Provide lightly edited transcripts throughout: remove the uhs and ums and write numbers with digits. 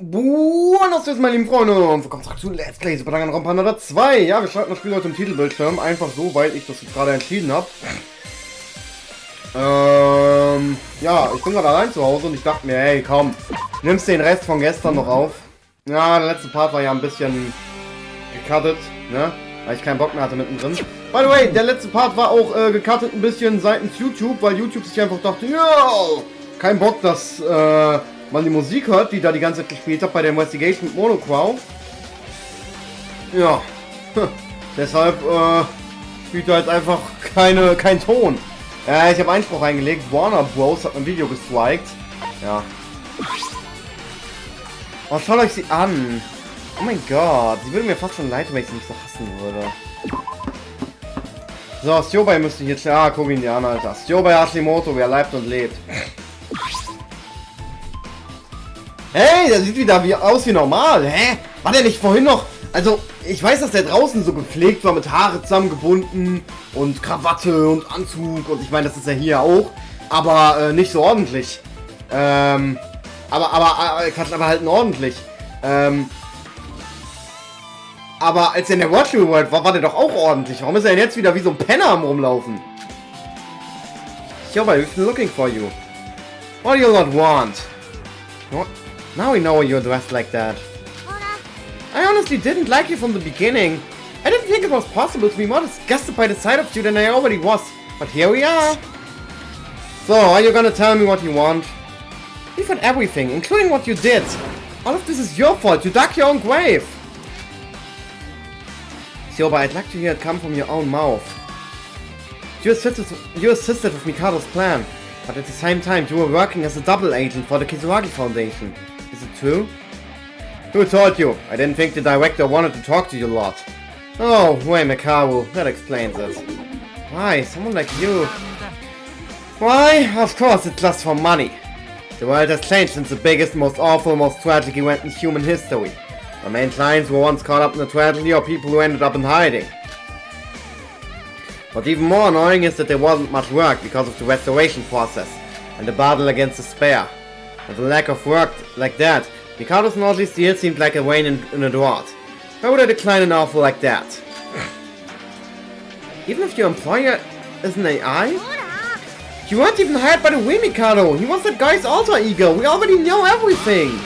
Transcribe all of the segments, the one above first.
Buenos días, meine lieben Freunde, und willkommen zurück zu Let's Play über Danganronpa 2. Ja, wir starten das Spiel heute im Titelbildschirm, einfach so, weil ich das jetzt gerade entschieden habe. Ja, ich bin gerade allein zu Hause und ich dachte mir, hey, komm, nimmst den Rest von gestern noch auf. Ja, der letzte Part war ja ein bisschen gecuttet, ne, weil ich keinen Bock mehr hatte mittendrin. By the way, der letzte Part war auch gecuttet ein bisschen seitens YouTube, weil YouTube sich einfach dachte, ja, kein Bock, dass man die Musik hört, die da die ganze Zeit gespielt hat bei der Investigation mit Monocrow. Ja, deshalb spielt da jetzt einfach kein Ton. Ich habe Einspruch eingelegt, Warner Bros. Hat ein Video gestrikt. Ja. Oh, schaut euch sie an. Oh mein Gott, sie würde mir fast schon leid, wenn ich sie nicht so hassen würde. So, Styobai müsste ich jetzt... Ah, guck ihn dir an, Alter. Styobai Hashimoto, wer leibt und lebt. Hey, der sieht wieder aus wie normal. Hä? War der nicht vorhin noch... Also, ich weiß, dass der draußen so gepflegt war, mit Haare zusammengebunden und Krawatte und Anzug. Und ich meine, das ist ja hier auch. Aber nicht so ordentlich. Aber halt ordentlich. Aber als er in der Virtual World war, war der doch auch ordentlich. Warum ist er denn jetzt wieder wie so ein Penner am Rumlaufen? Styobai, we've been looking for you. What do you not want? What? Now we know why you're dressed like that. I honestly didn't like you from the beginning. I didn't think it was possible to be more disgusted by the sight of you than I already was. But here we are. So, are you gonna tell me what you want? You've had everything, including what you did. All of this is your fault. You dug your own grave. Styobai, I'd like to hear it come from your own mouth. You assisted with Mikado's plan, but at the same time you were working as a double agent for the Kizuragi Foundation. Is it true? Who told you? I didn't think the director wanted to talk to you a lot. Oh, wait, Mikaru, that explains it. Why, someone like you? Why? Of course, it's just for money. The world has changed since the biggest, most awful, most tragic event in human history. My main clients were once caught up in a tragedy or people who ended up in hiding. What even more annoying is that there wasn't much work because of the restoration process and the battle against despair. With a lack of work like that, Mikado's Nauti's deal seemed like a rain in a drought. Why would I decline an offer like that? Even if your employer is an AI? You weren't even hired by the way, Mikado! He was that guy's alter ego! We already know everything!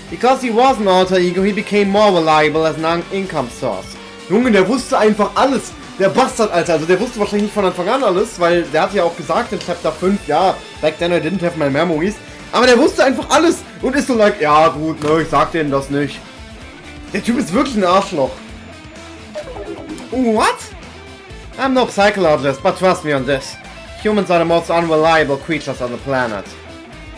Because he was an alter ego, he became more reliable as an income source. Junge, der wusste einfach alles! Der Bastard, Alter! Also der wusste wahrscheinlich nicht von Anfang an alles, weil der hat ja auch gesagt in Chapter 5, ja, back then I didn't have my memories. Aber der wusste einfach alles und ist so like, ja gut, ne, ich sag denen das nicht. Der Typ ist wirklich ein Arschloch. What? I'm no psychologist, but trust me on this. Humans are the most unreliable creatures on the planet.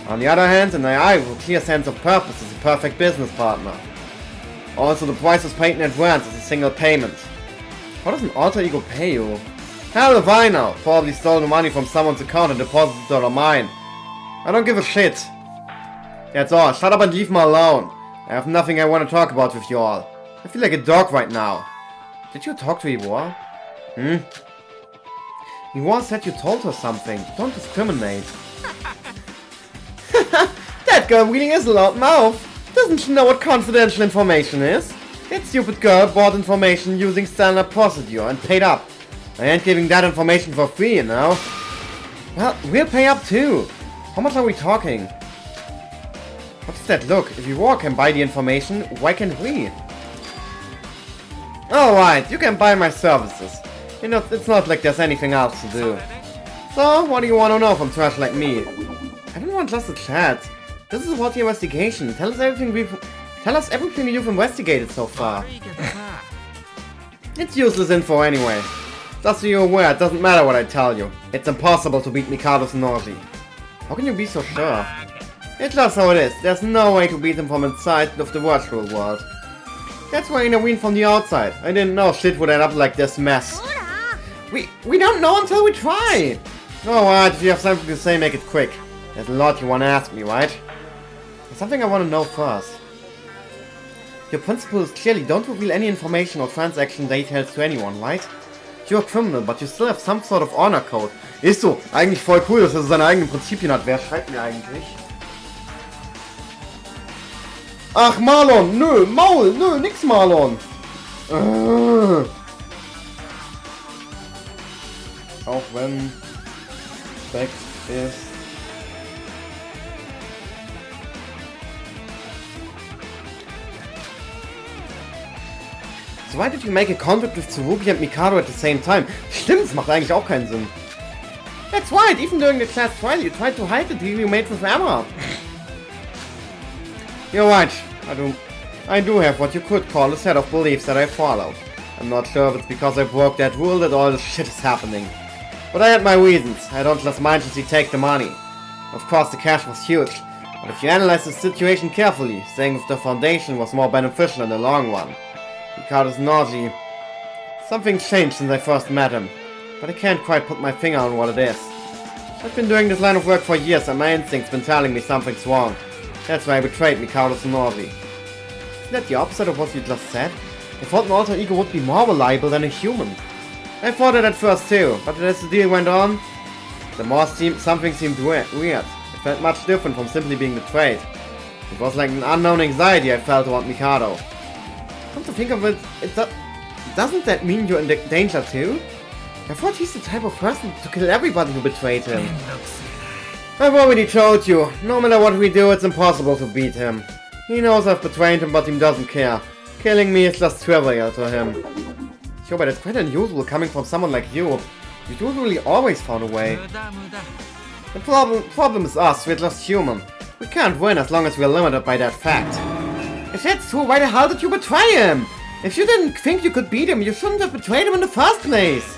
On the other hand, an AI with a clear sense of purpose is a perfect business partner. Also, the price is paid in advance as a single payment. How does an alter ego pay you? Hell if I know. Probably stole the money from someone's account and deposited it on mine. I don't give a shit. That's all. Shut up and leave me alone. I have nothing I want to talk about with you all. I feel like a dog right now. Did you talk to Iwar? Iwar said you told her something. Don't discriminate. That girl really is a loud mouth. Doesn't she know what confidential information is? That stupid girl bought information using standard procedure and paid up. I ain't giving that information for free, you know. Well, we'll pay up too. How much are we talking? What does that look? If Iwar can buy the information, why can't we? Alright, you can buy my services. You know, it's not like there's anything else to do. So, what do you want to know from trash like me? I don't want just a chat. This is about the investigation. Tell us everything you've investigated so far. It's useless info anyway. Just so you're aware, it doesn't matter what I tell you. It's impossible to beat Mikado's Naughty. How can you be so sure? It's just how it is. There's no way to beat him from inside of the virtual world. That's why I intervened from the outside. I didn't know shit would end up like this mess. We don't know until we try! Alright, if you have something to say, make it quick. There's a lot you want to ask me, right? There's something I want to know first. Your principle is clearly don't reveal any information or transaction details to anyone, right? You're a criminal, but you still have some sort of honor code. Ist so. Eigentlich voll cool, dass er seine eigenen Prinzipien hat. Wer schreibt mir eigentlich? Ach, Marlon, nö, Maul, nö, nix Marlon. Auch wenn Sex ist. So why did you make a contract with Tsurugi and Mikado at the same time? Stimmt, das macht eigentlich auch keinen Sinn. That's right, even during the class trial you tried to hide the deal you made with Emma. You're right, I do have what you could call a set of beliefs that I followed. I'm not sure if it's because I broke that rule that all this shit is happening. But I had my reasons. I don't just mindlessly take the money. Of course the cash was huge, but if you analyze the situation carefully, staying with the foundation was more beneficial in the long run. Mikado's naughty. Something changed since I first met him, but I can't quite put my finger on what it is. I've been doing this line of work for years and my instinct's been telling me something's wrong. That's why I betrayed Mikado's naughty. Isn't that the opposite of what you just said? I thought an alter ego would be more reliable than a human. I thought it at first too, but as the deal went on, the more something seemed weird. It felt much different from simply being betrayed. It was like an unknown anxiety I felt toward Mikado. Come to think of it, doesn't that mean you're in danger too? I thought he's the type of person to kill everybody who betrayed him. I've already told you, no matter what we do, it's impossible to beat him. He knows I've betrayed him, but he doesn't care. Killing me is just trivial to him. Sure, but it's quite unusual coming from someone like you. You usually always found a way. The problem is us, we're just human. We can't win as long as we're limited by that fact. If that's true, why the hell did you betray him? If you didn't think you could beat him, you shouldn't have betrayed him in the first place.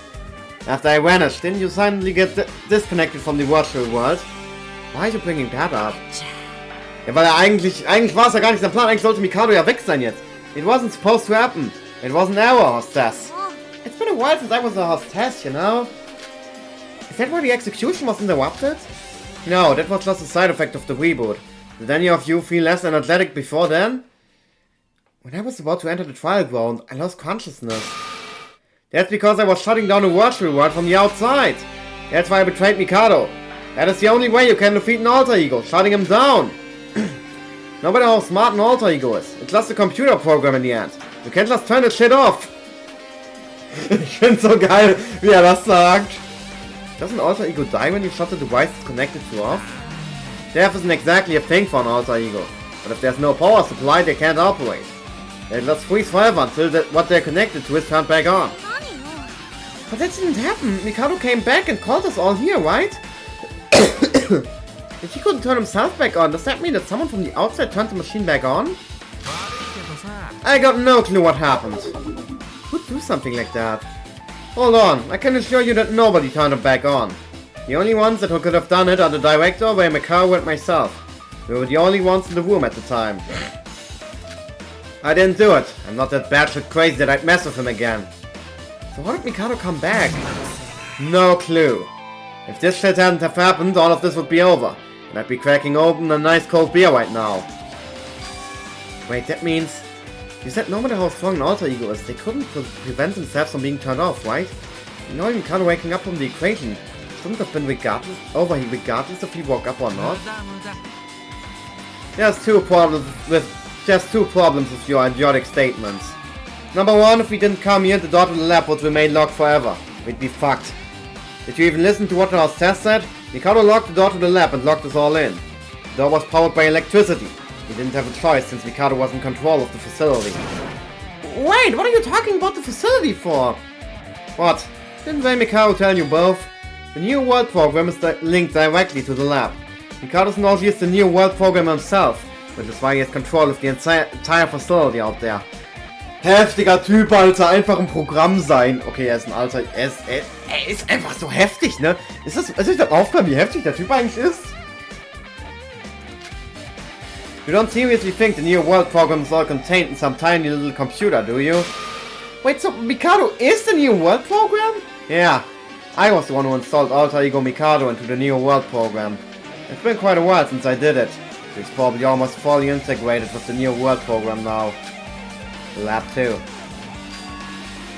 After I vanished, didn't you suddenly get disconnected from the virtual world? Why are you bringing that up? Ja, weil eigentlich war es ja gar nicht der Plan. Eigentlich sollte Mikado ja weg sein jetzt. It wasn't supposed to happen. It wasn't our hostess. It's been a while since I was a hostess, you know? Is that why the execution was interrupted? No, that was just a side effect of the reboot. Did any of you feel less energetic before then? When I was about to enter the trial ground, I lost consciousness. That's because I was shutting down the virtual world from the outside. That's why I betrayed Mikado. That is the only way you can defeat an alter ego, shutting him down. No matter how smart an alter ego is, it's just a computer program in the end. You can't just turn the shit off. Ich find's so geil, wie das sagt. Does an alter ego die when you shut the device it's connected to off? Death isn't exactly a thing for an alter ego, but if there's no power supply, they can't operate. They just freeze forever until what they're connected to is turned back on. But that didn't happen. Mikado came back and called us all here, right? If he couldn't turn himself back on, does that mean that someone from the outside turned the machine back on? I got no clue what happened. Who'd do something like that? Hold on, I can assure you that nobody turned it back on. The only ones that could have done it are the director, Mikado, and myself. We were the only ones in the room at the time. I didn't do it. I'm not that batshit crazy that I'd mess with him again. So how did Mikado come back? No clue. If this shit hadn't have happened, all of this would be over. And I'd be cracking open a nice cold beer right now. Wait, that means... You said no matter how strong an alter ego is, they couldn't prevent themselves from being turned off, right? You know, Mikado waking up from the equation shouldn't have been regardless if he woke up or not. There's two problems with your idiotic statements. Number one, if we didn't come here, the door to the lab would remain locked forever. We'd be fucked. Did you even listen to what the hostess said? Mikado locked the door to the lab and locked us all in. The door was powered by electricity. We didn't have a choice since Mikado was in control of the facility. Wait, what are you talking about the facility for? What? Didn't Mikado tell you both? The New World program is linked directly to the lab. Mikado's not used the New World program himself, which is why he has control of the entire facility out there. Heftiger Typ, Alter, einfach ein Programm sein. Okay, er ist ein Alter, er ist einfach so heftig, ne? Ist das aufgefallen, wie heftig der Typ eigentlich ist? You don't seriously think the New World program is all contained in some tiny little computer, do you? Wait, so Mikado is the New World program? Yeah, I was the one who installed Alter Ego Mikado into the New World program. It's been quite a while since I did it. It's probably almost fully integrated with the New World program now. The lab too.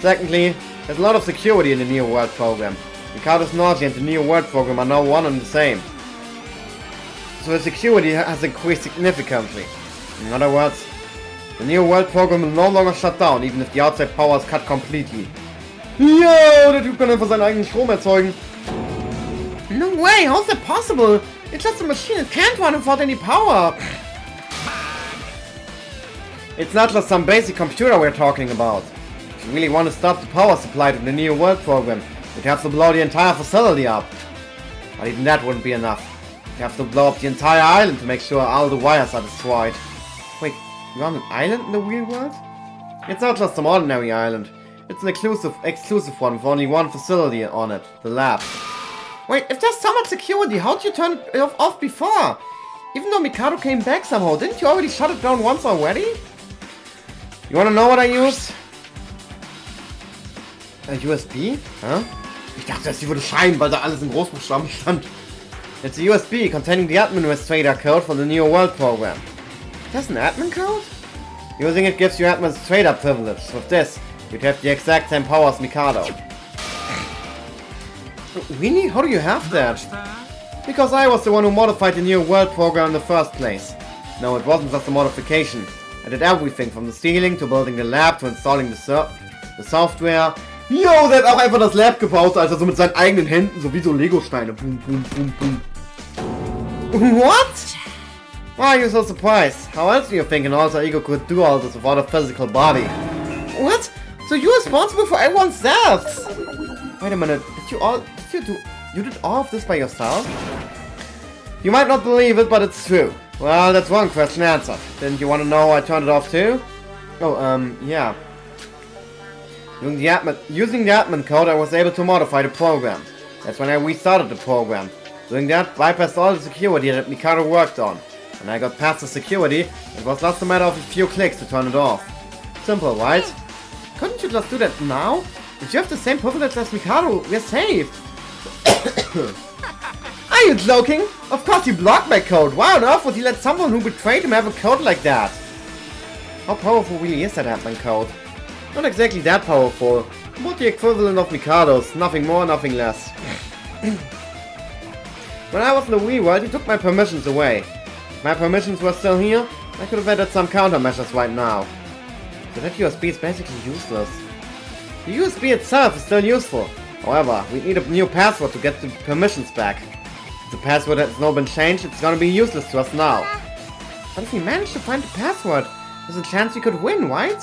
Secondly, there's a lot of security in the New World program. Mikado's nausea and the New World program are now one and the same. So the security has increased significantly. In other words, the new world program will no longer shut down, even if the outside power is cut completely. Yo, der Typ kann einfach seinen eigenen Strom erzeugen. No way, how's that possible? It's just a machine, it can't run without any power. It's not just some basic computer we're talking about. If you really want to stop the power supply to the new world program, you'd have to blow the entire facility up. But even that wouldn't be enough. You have to blow up the entire island to make sure all the wires are destroyed. Wait, you're on an island in the real world? It's not just some ordinary island. It's an exclusive one with only one facility on it, the lab. Wait, if there's so much security, how'd you turn it off before? Even though Mikado came back somehow, didn't you already shut it down once already? You wanna know what I used? A USB? Huh? Ich dachte, dass die würde scheinen, weil da alles in Großbuchstaben stand. It's a USB containing the administrator code for the new world program. That's an admin code? Using it gives you administrator privilege. With this, you'd have the exact same power as Mikado. Really? How do you have that? Because I was the one who modified the new world program in the first place. No, it wasn't just a modification. I did everything from the stealing to building the lab to installing the software. Yo, der hat auch einfach das Lab gebaut, also so mit seinen eigenen Händen, so wie so Lego-Steine. Boom, boom, boom, boom. What? Why are you so surprised? How else do you think an alter ego could do all this without a physical body? What? So you're responsible for everyone's deaths? Wait a minute, you did all of this by yourself? You might not believe it, but it's true. Well, that's one question answered. Didn't you want to know how I turned it off too? Oh, yeah. Using the admin code, I was able to modify the program. That's when I restarted the program. Doing that, bypassed all the security that Mikado worked on. When I got past the security, it was just a matter of a few clicks to turn it off. Simple, right? Couldn't you just do that now? If you have the same privilege as Mikado, we're saved. Are you joking? Of course he blocked my code. Why on earth would he let someone who betrayed him have a code like that? How powerful really is that admin code? Not exactly that powerful, but the equivalent of Mikado's, nothing more, nothing less. When I was in the Wii world, he took my permissions away. If my permissions were still here, I could have added some countermeasures right now. So that USB is basically useless. The USB itself is still useful. However, we need a new password to get the permissions back. If the password has not been changed, it's gonna be useless to us now. But if we manage to find the password, there's a chance we could win, right?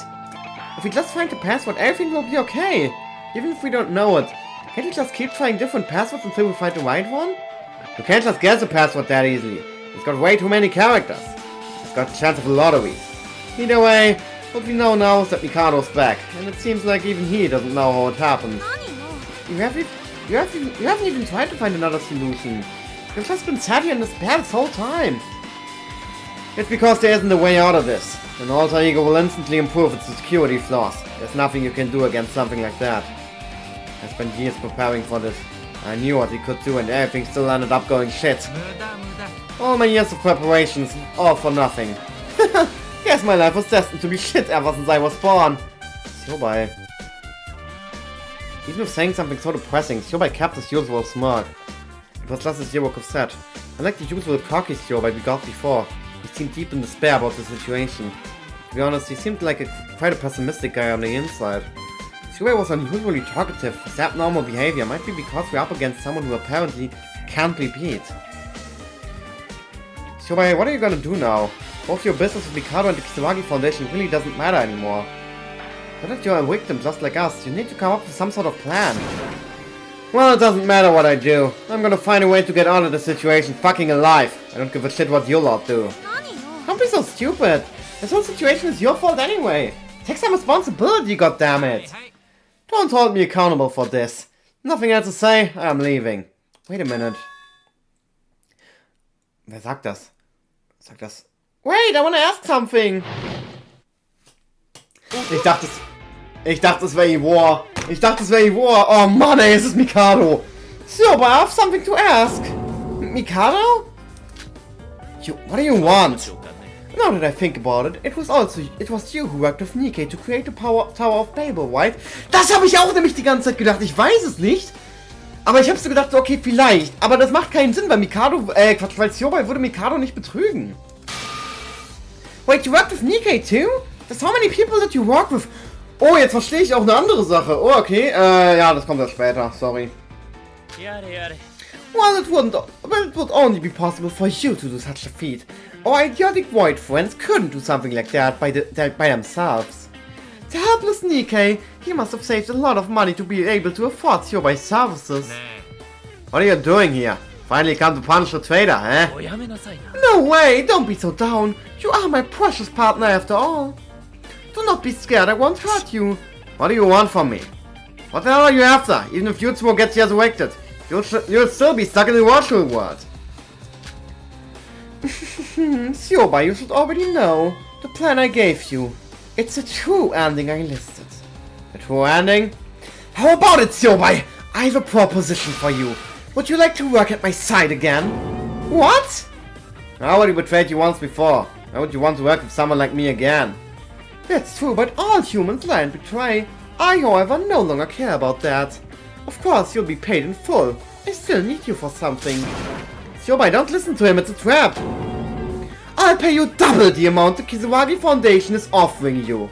If we just find the password, everything will be okay. Even if we don't know it. Can't we just keep trying different passwords until we find the right one? You can't just guess a password that easily. It's got way too many characters. It's got the chance of a lottery. Either way, what we know now is that Mikado's back, and it seems like even he doesn't know how it happened. You haven't even tried to find another solution. You've just been sat here in despair this whole time. It's because there isn't a way out of this. An alter ego will instantly improve its security flaws. There's nothing you can do against something like that. I spent years preparing for this. I knew what he could do and everything still ended up going shit. All my years of preparations, all for nothing. Guess my life was destined to be shit ever since I was born. Shobai. Even if saying something so depressing, Shobai kept his usual smirk. It was just as Yoko could have said. Unlike the usual cocky Shobai we got before, he seemed deep in despair about the situation. To be honest, he seemed like quite a pessimistic guy on the inside. Shobai was unusually talkative. His abnormal behavior might be because we're up against someone who apparently can't be beat. Shobai, what are you gonna do now? Both your business with Mikado and the Kisaragi Foundation really doesn't matter anymore. Now that you're a victim just like us, you need to come up with some sort of plan. Well, it doesn't matter what I do. I'm gonna find a way to get out of the situation fucking alive. I don't give a shit what you lot do. Don't be so stupid. This whole situation is your fault anyway. Take some responsibility, goddammit. Don't hold me accountable for this. Nothing else to say, I'm leaving. Wait a minute. Wer sagt das? Sagt das... Wait, I wanna ask something. Ich dachte, es wäre Ivor. Oh Mann, ey, es ist Mikado. So, but I have something to ask. Mikado? What do you want? Now that I think about it, it was you who worked with Nikkei to create the Tower of Babel, right? Das habe ich auch nämlich die ganze Zeit gedacht. Ich weiß es nicht. Aber ich habe so gedacht, okay, vielleicht. Aber das macht keinen Sinn, weil weil Shobai würde Mikado nicht betrügen. Wait, you work with Nikkei too? There's how many people that you work with? Oh, jetzt verstehe ich auch eine andere Sache. Oh, okay. Ja, das kommt erst später. Sorry. Well, it would only be possible for you to do such a feat. Our idiotic void friends couldn't do something like that by themselves. The helpless Nikkei, he must have saved a lot of money to be able to afford Siobai services. What are you doing here? Finally come to punish the traitor, eh? No way, don't be so down. You are my precious partner after all. Do not be scared, I won't hurt you. What do you want from me? What the hell are you after? Even if Jutsumo gets resurrected, you'll still be stuck in the virtual world. Siobai, you should already know. The plan I gave you. It's a true ending I listed. A true ending? How about it, Siobai? I have a proposition for you. Would you like to work at my side again? What? I already betrayed you once before. Why would you want to work with someone like me again? That's true, but all humans lie and betray. I, however, no longer care about that. Of course, you'll be paid in full. I still need you for something. Siobai, don't listen to him, it's a trap. I'll pay you double the amount the Kisaragi Foundation is offering you.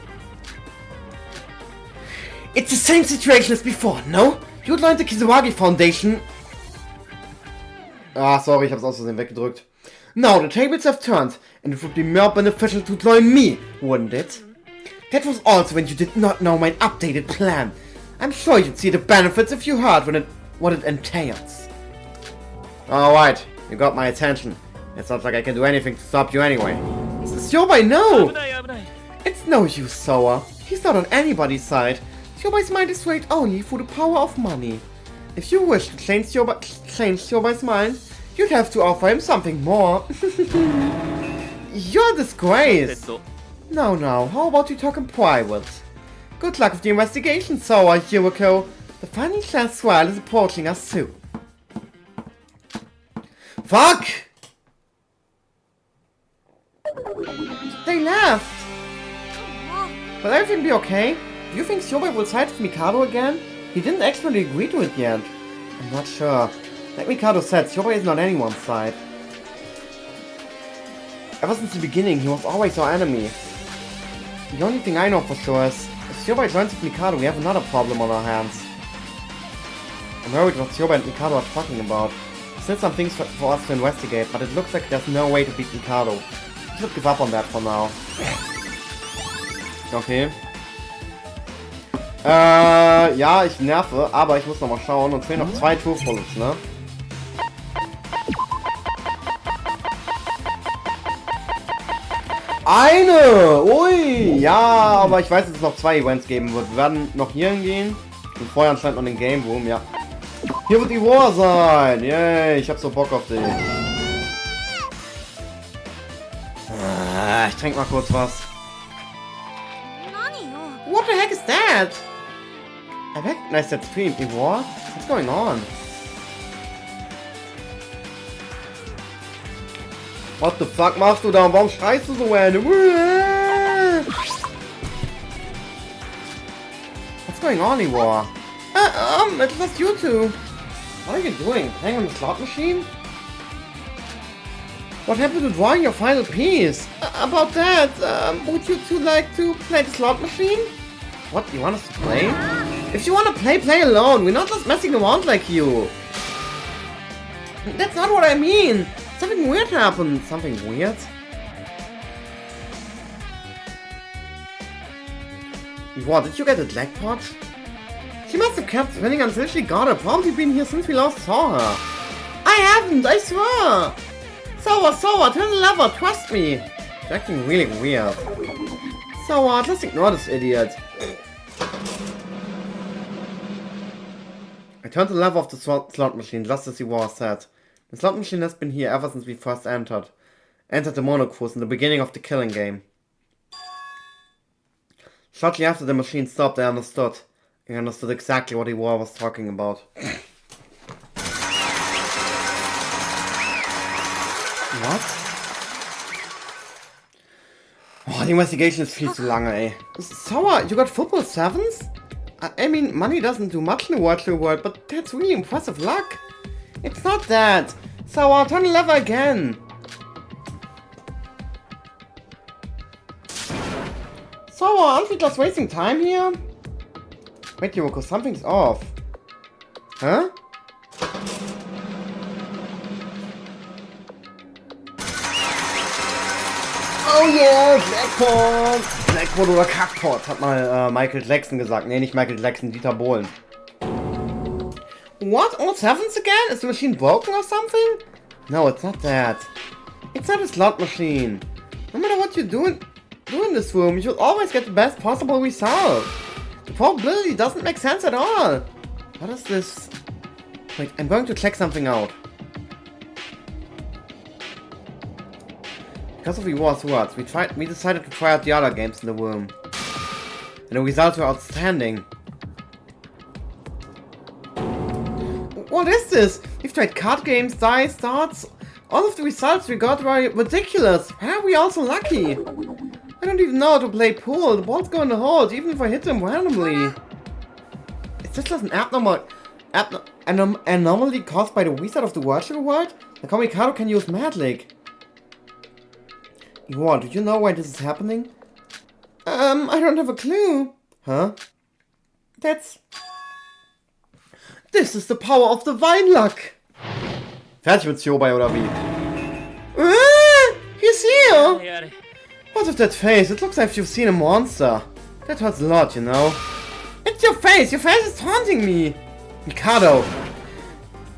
It's the same situation as before, no? You joined the Kisaragi Foundation. Ah, sorry, ich hab's aus Versehen weggedrückt. Now the tables have turned, and it would be more beneficial to join me, wouldn't it? That was also when you did not know my updated plan. I'm sure you'd see the benefits if you heard what it entails. Alright, you got my attention. It's not like I can do anything to stop you anyway. Siobai, no! It's no use, Sora. He's not on anybody's side. Siobai's mind is swayed only through the power of money. If you wish to change Siobai's mind, you'd have to offer him something more. You're a disgrace. No, how about you talk in private? Good luck with the investigation, Sora, Yuriko. The final class trial is approaching us soon. Fuck! They left! Will everything be okay? Do you think Siobai will side with Mikado again? He didn't actually agree to it yet. I'm not sure. Like Mikado said, Siobai is not anyone's side. Ever since the beginning, he was always our enemy. The only thing I know for sure is, if Siobai joins with Mikado, we have another problem on our hands. I'm worried what Siobai and Mikado are talking about. There's still some things for us to investigate, but it looks like there's no way to beat Mikado. We should give up on that for now. Okay. Ja, ich nerve, aber ich muss noch mal schauen. Uns fehlen noch 2 Truthbullets, ne? Eine! Ui! Ja, aber ich weiß, dass es noch 2 Events geben wird. Wir werden noch hier hingehen. Und vorher anscheinend noch den Game Room, ja. Hier wird die War sein! Yay, ich hab so Bock auf dich. Ich trink mal kurz was. What the heck is that? I recognize that stream. War? What's going on? What the fuck machst du da? Und warum schreist du so random? What's going on, Iwar? It's just you two. What are you doing? Playing on the slot machine? What happened to drawing your final piece? About that, would you two like to play the slot machine? What, you want us to play? If you want to play, play alone. We're not just messing around like you. That's not what I mean. Something weird happened. Something weird? What, did you get a jackpot? She must have kept winning until she got it. Probably been here since we last saw her. I haven't, I swear. Sora, turn the lever, trust me. She's acting really weird. Sora, just ignore this idiot. I turned the lever of the slot machine, just as Iwar said. The slot machine has been here ever since we first entered the Monocruise in the beginning of the killing game. Shortly after the machine stopped, I understood. I understood exactly what Iwar was talking about. What? Oh, the investigation is viel zu lange, ey. Sora, you got football 7s? I mean, money doesn't do much in the virtual world, but that's really impressive luck. It's not that. Sora, turn the lever again. So, aren't we just wasting time here? Wait, Yoko, something's off. Huh? Oh yeah, Jackpot! Jackpot oder Kackpot, hat mal Michael Jackson gesagt. Nee, nicht Michael Jackson, Dieter Bohlen. What? All sevens again? Is the machine broken or something? No, it's not that. It's not a slot machine. No matter what you do in this room, you should always get the best possible result. The probability doesn't make sense at all. What is this? Wait, I'm going to check something out. Because of the war's words, we decided to try out the other games in the room. And the results were outstanding. What is this? We've tried card games, dice, darts. All of the results we got were ridiculous. Why are we all so lucky? I don't even know how to play pool. The balls go in the holes, even if I hit them randomly. Is this just an anomaly caused by the reset of the virtual world? The Komikado can use magic. What? Do you know why this is happening? I don't have a clue. Huh? This is the power of the Weinluck. Fertig mit Hierbei oder wie? He's here! What is that face? It looks like you've seen a monster. That hurts a lot, you know. It's your face! Your face is taunting me! Mikado!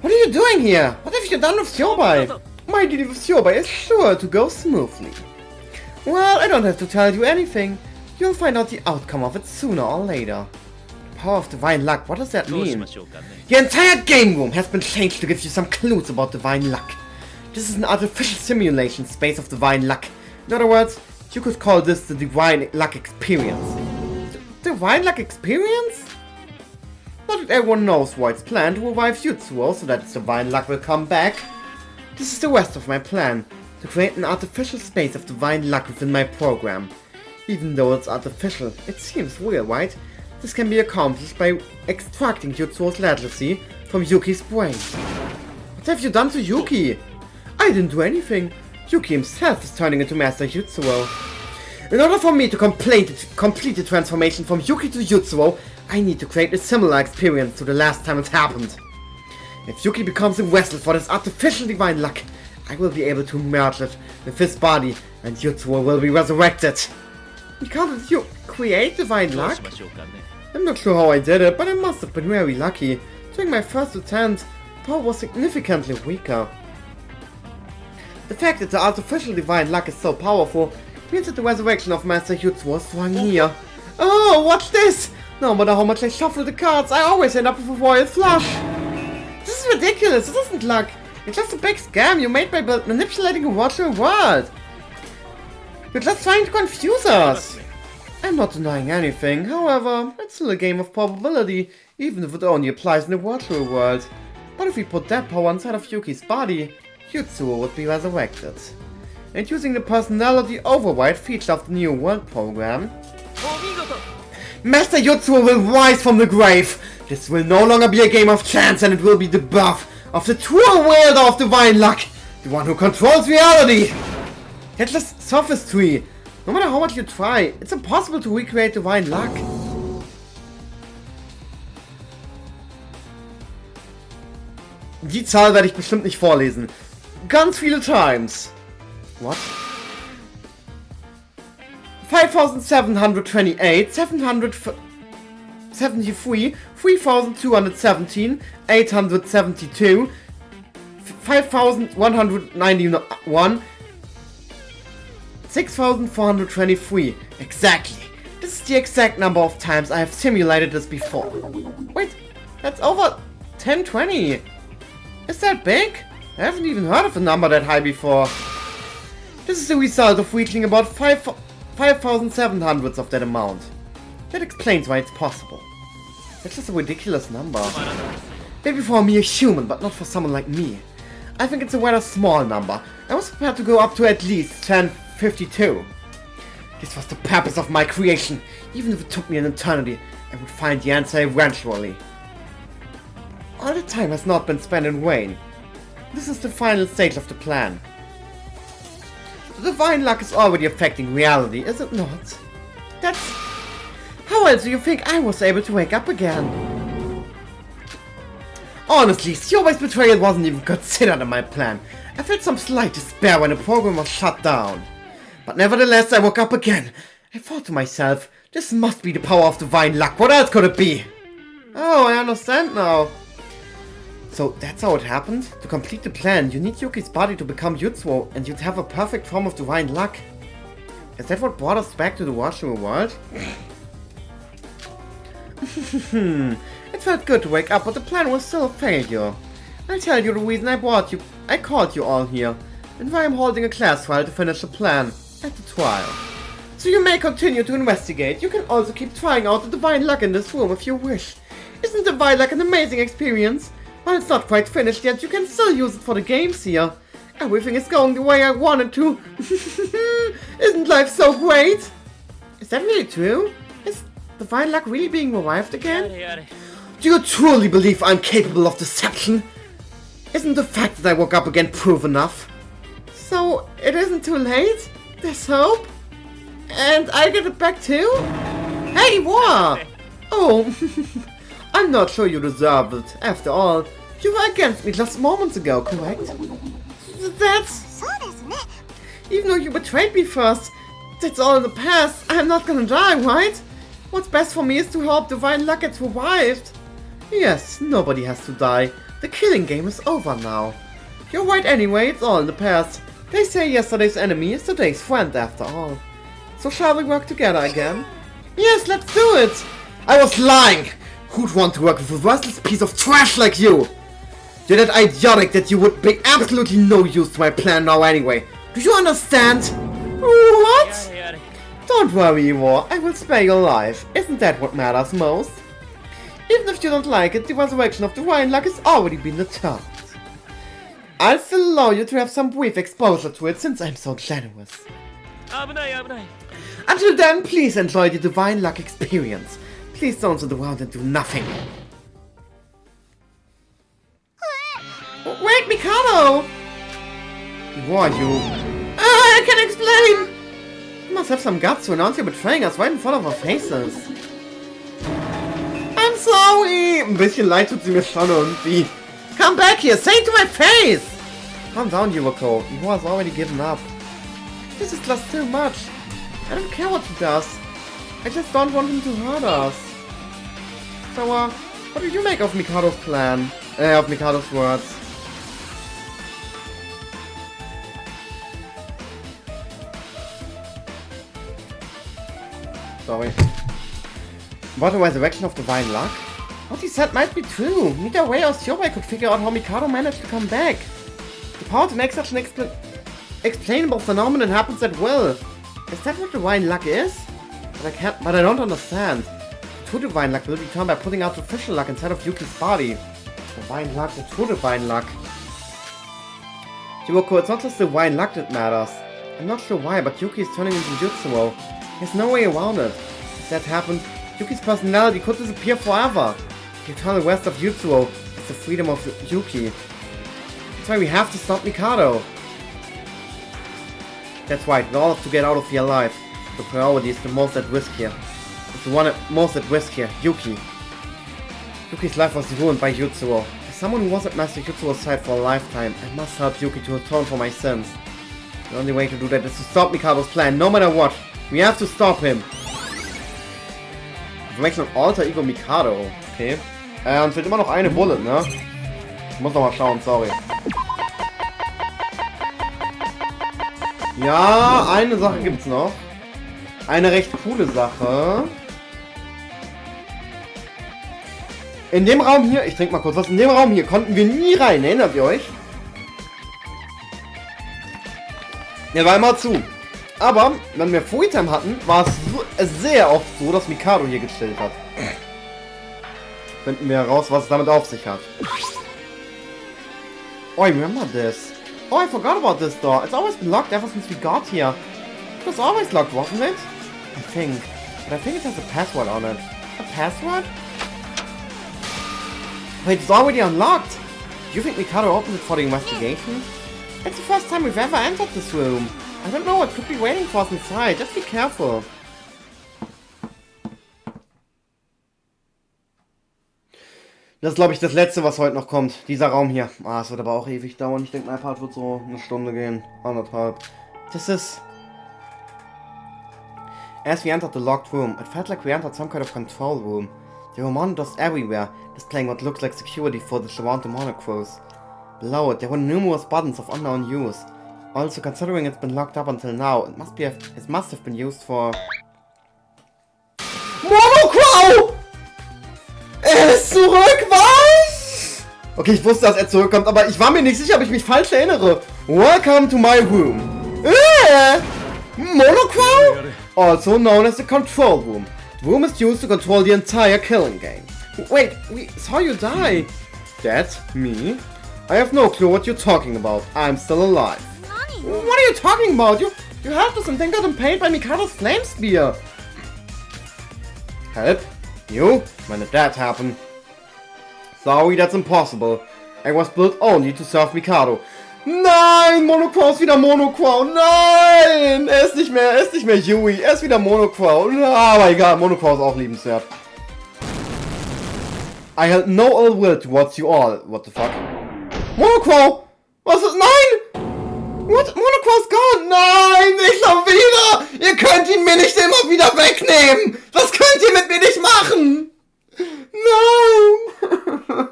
What are you doing here? What have you done with Hierbei? My deal with Hierbei is sure to go smoothly. Well, I don't have to tell you anything. You'll find out the outcome of it sooner or later. Power of divine luck, what does that mean? The entire game room has been changed to give you some clues about divine luck. This is an artificial simulation space of divine luck. In other words, you could call this the divine luck experience. Divine luck experience? Not that everyone knows why it's planned to revive Yutsuo so that its divine luck will come back. This is the rest of my plan, to create an artificial space of divine luck within my program. Even though it's artificial, it seems real, right? This can be accomplished by extracting Yutsuo's legacy from Yuki's brain. What have you done to Yuki? I didn't do anything. Yuki himself is turning into Master Yutsuo. In order for me to complete the transformation from Yuki to Yutsuo, I need to create a similar experience to the last time it happened. If Yuki becomes a vessel for this artificial divine luck, I will be able to merge it with his body and Yutsuo will be resurrected. Can't you create divine luck? I'm not sure how I did it, but I must have been very lucky. During my first attempt, power was significantly weaker. The fact that the artificial divine luck is so powerful means that the resurrection of Master Yutsuo is drawing near. Oh, watch this! No matter how much I shuffle the cards, I always end up with a royal flush. This is ridiculous, this isn't luck. It's just a big scam you made by manipulating a virtual world. You're just trying to confuse us. I'm not denying anything, however, it's still a game of probability, even if it only applies in the virtual world. But if we put that power inside of Yuki's body, Yutsuo would be resurrected. And using the personality override feature of the new world program, Master Yutsuo will rise from the grave! This will no longer be a game of chance and it will be the birth of the true wielder of divine luck! The one who controls reality! Headless sophistry! No matter how much you try, it's impossible to recreate divine luck. Die Zahl werde ich bestimmt nicht vorlesen. Ganz viele times. What? 5,728, 773, 3,217, 872, 5,191, 6,423. Exactly. This is the exact number of times I have simulated this before. Wait, that's over 1020. Is that big? I haven't even heard of a number that high before. This is the result of reaching about 5,700 of that amount. That explains why it's possible. That's just a ridiculous number. Maybe for a mere human, but not for someone like me. I think it's a rather small number. I was prepared to go up to at least 1052. This was the purpose of my creation. Even if it took me an eternity, I would find the answer eventually. All the time has not been spent in vain. This is the final stage of the plan. The divine luck is already affecting reality, is it not? That's... How else do you think I was able to wake up again? Honestly, Sioba's betrayal wasn't even considered in my plan. I felt some slight despair when the program was shut down. But nevertheless, I woke up again. I thought to myself, this must be the power of divine luck. What else could it be? Oh, I understand now. So that's how it happened? To complete the plan, you need Yuki's body to become Jutsuo, and you'd have a perfect form of divine luck. Is that what brought us back to the virtual world? It felt good to wake up, but the plan was still a failure. I'll tell you the reason I called you all here, and why I'm holding a class trial to finish the plan at the trial. So you may continue to investigate. You can also keep trying out the divine luck in this room if you wish. Isn't divine luck an amazing experience? While it's not quite finished yet, you can still use it for the games here. Everything is going the way I wanted to. Isn't life so great? Is that really true? Is divine luck really being revived again? Do you truly believe I'm capable of deception? Isn't the fact that I woke up again proof enough? So, it isn't too late? There's hope? And I get it back too? Hey, what? Oh, I'm not sure you deserve it. After all, you were against me just moments ago, correct? That's... Even though you betrayed me first, that's all in the past. I'm not gonna die, right? What's best for me is to hope divine luck gets revived. Yes, nobody has to die. The killing game is over now. You're right anyway, it's all in the past. They say yesterday's enemy is today's friend after all. So shall we work together again? Yes, let's do it! I was lying! Who'd want to work with a worthless piece of trash like you? You're that idiotic that you would be absolutely no use to my plan now anyway. Do you understand? What? Don't worry, Ivor. I will spare your life. Isn't that what matters most? Even if you don't like it, the resurrection of divine luck has already been determined. I'll still allow you to have some brief exposure to it since I'm so generous. Until then, please enjoy the divine luck experience. Please don't sit around and do nothing. Wait, Mikado! Who are you? I can't explain! You must have some guts to announce you're betraying us right in front of our faces. I'm sorry! Ein bisschen leid tut sie mir schon irgendwie. Come back here! Say it to my face! Calm down, Yuriko. He has already given up. This is just too much. I don't care what he does. I just don't want him to hurt us. So, what do you make of Mikado's plan? Of Mikado's words? Sorry. What, the resurrection of divine luck? What he said might be true. Neither way or Siobai could figure out how Mikado managed to come back. The power to make such an explainable phenomenon happens at will. Is that what divine luck is? But I don't understand. The true divine luck will return by putting out artificial luck inside of Yuki's body. Divine luck, the true divine luck. Yuriko, it's not just divine luck that matters. I'm not sure why, but Yuki is turning into Jutsuo. There's no way around it. If that happened, Yuki's personality could disappear forever. The eternal rest of Jutsuo is the freedom of Yuki. That's why we have to stop Mikado. That's right, in order to get out of here alive, the priority is the most at risk here. It's the one most at risk here, Yuki. Yuki's life was ruined by Jutsuo. As someone who was at Master Jutsuo's side for a lifetime, I must help Yuki to atone for my sins. The only way to do that is to stop Mikado's plan, no matter what. We have to stop him. Wir wechseln Alter Ego Mikado. Okay. Uns fehlt immer noch eine Bullet, ne? Ich muss noch mal schauen, sorry. Ja, eine Sache gibt's noch. Eine recht coole Sache. In dem Raum hier, ich trinke mal kurz was, in dem Raum hier konnten wir nie rein, erinnert ihr euch? Der war immer zu. Aber, wenn wir Freetime hatten, war es sehr oft so, dass Mikado hier gechillt hat. Finden wir heraus, was es damit auf sich hat. Oh, I remember this. Oh, I forgot about this door. It's always been locked ever since we got here. It was always locked, wasn't it? I think. But I think it has a password on it. A password? Wait, it's already unlocked. Do you think Mikado opened it for the investigation? It's the first time we've ever entered this room. I don't know what could be waiting for us inside. Just be careful. Das ist, glaube ich, das letzte, was heute noch kommt. Dieser Raum hier. Ah, es wird aber auch ewig dauern. Ich denke, mein Part wird so eine Stunde gehen. 1,5. Das ist... As we entered the locked room, it felt like we entered some kind of control room. There were monitors everywhere, displaying what looked like security footage around the monocros. Below it, there were numerous buttons of unknown use. Also, considering it's been locked up until now, it must have been used for... Monocro! Er ist zurück, was? Okay, ich wusste, dass er zurückkommt, aber ich war mir nicht sicher, ob ich mich falsch erinnere. Welcome to my room. Monocro? Also known as the control room. The room is used to control the entire killing game. Wait, we saw you die. That's me? I have no clue what you're talking about. I'm still alive. What are you talking about? You helped us and then got impaled by Mikado's flame spear. Help? You? When did that happen? Sorry, that's impossible. I was built only to serve Mikado. Nein, Monocro ist wieder Monocro. Nein, er ist nicht mehr Yui. Er ist wieder Monocro. Aber egal, Monocro ist auch liebenswert. I had no ill will towards you all. What the fuck? Monocro! Was ist? Nein! What? Monocro ist gone! Nein, nicht schon wieder! Ihr könnt ihn mir nicht immer wieder wegnehmen! Das könnt ihr mit mir nicht machen!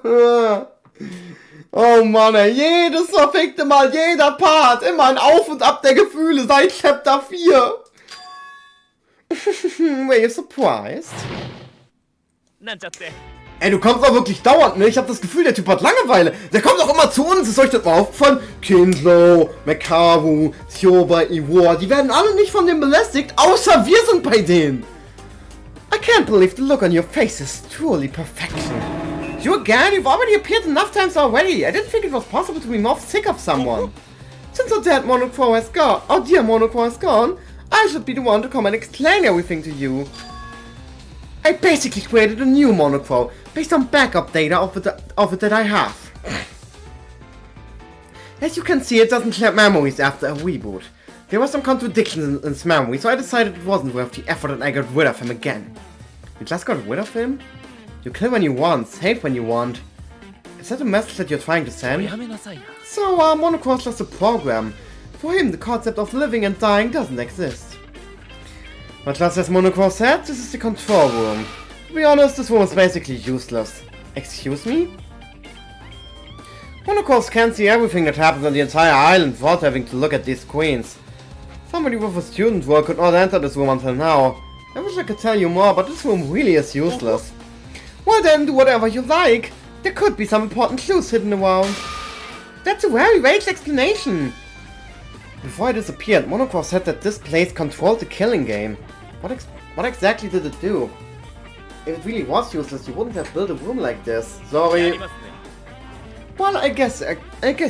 Nein! Oh Mann, ey, jedes verfickte Mal, jeder Part, immer ein Auf und Ab der Gefühle seit Chapter 4. Were you surprised? Ey, du kommst auch wirklich dauernd, ne? Ich hab das Gefühl, der Typ hat Langeweile. Der kommt auch immer zu uns, ist euch das mal aufgefallen? Kindlo, Mekaru, Syoba, Iwar, die werden alle nicht von dem belästigt, außer wir sind bei denen. I can't believe the look on your face is truly perfection. You again? You've already appeared enough times already. I didn't think it was possible to be more sick of someone. Since our dead Monocro has gone, our dear Monocro has gone, I should be the one to come and explain everything to you. I basically created a new Monocro based on backup data of it that I have. As you can see, it doesn't share memories after a reboot. There were some contradictions in its memory, so I decided it wasn't worth the effort and I got rid of him again. You just got rid of him? You kill when you want, save when you want. Is that a message that you're trying to send? So, Monocro's just a program. For him, the concept of living and dying doesn't exist. But just as Monocro said, this is the control room. To be honest, this room is basically useless. Excuse me? Monocros can see everything that happens on the entire island without having to look at these screens. Somebody with a student role could not enter this room until now. I wish I could tell you more, but this room really is useless. Well then, do whatever you like. There could be some important clues hidden around. That's a very vague explanation. Before I disappeared, Monocro said that this place controlled the killing game. What exactly did it do? If it really was useless, you wouldn't have built a room like this. Sorry. Well, I guess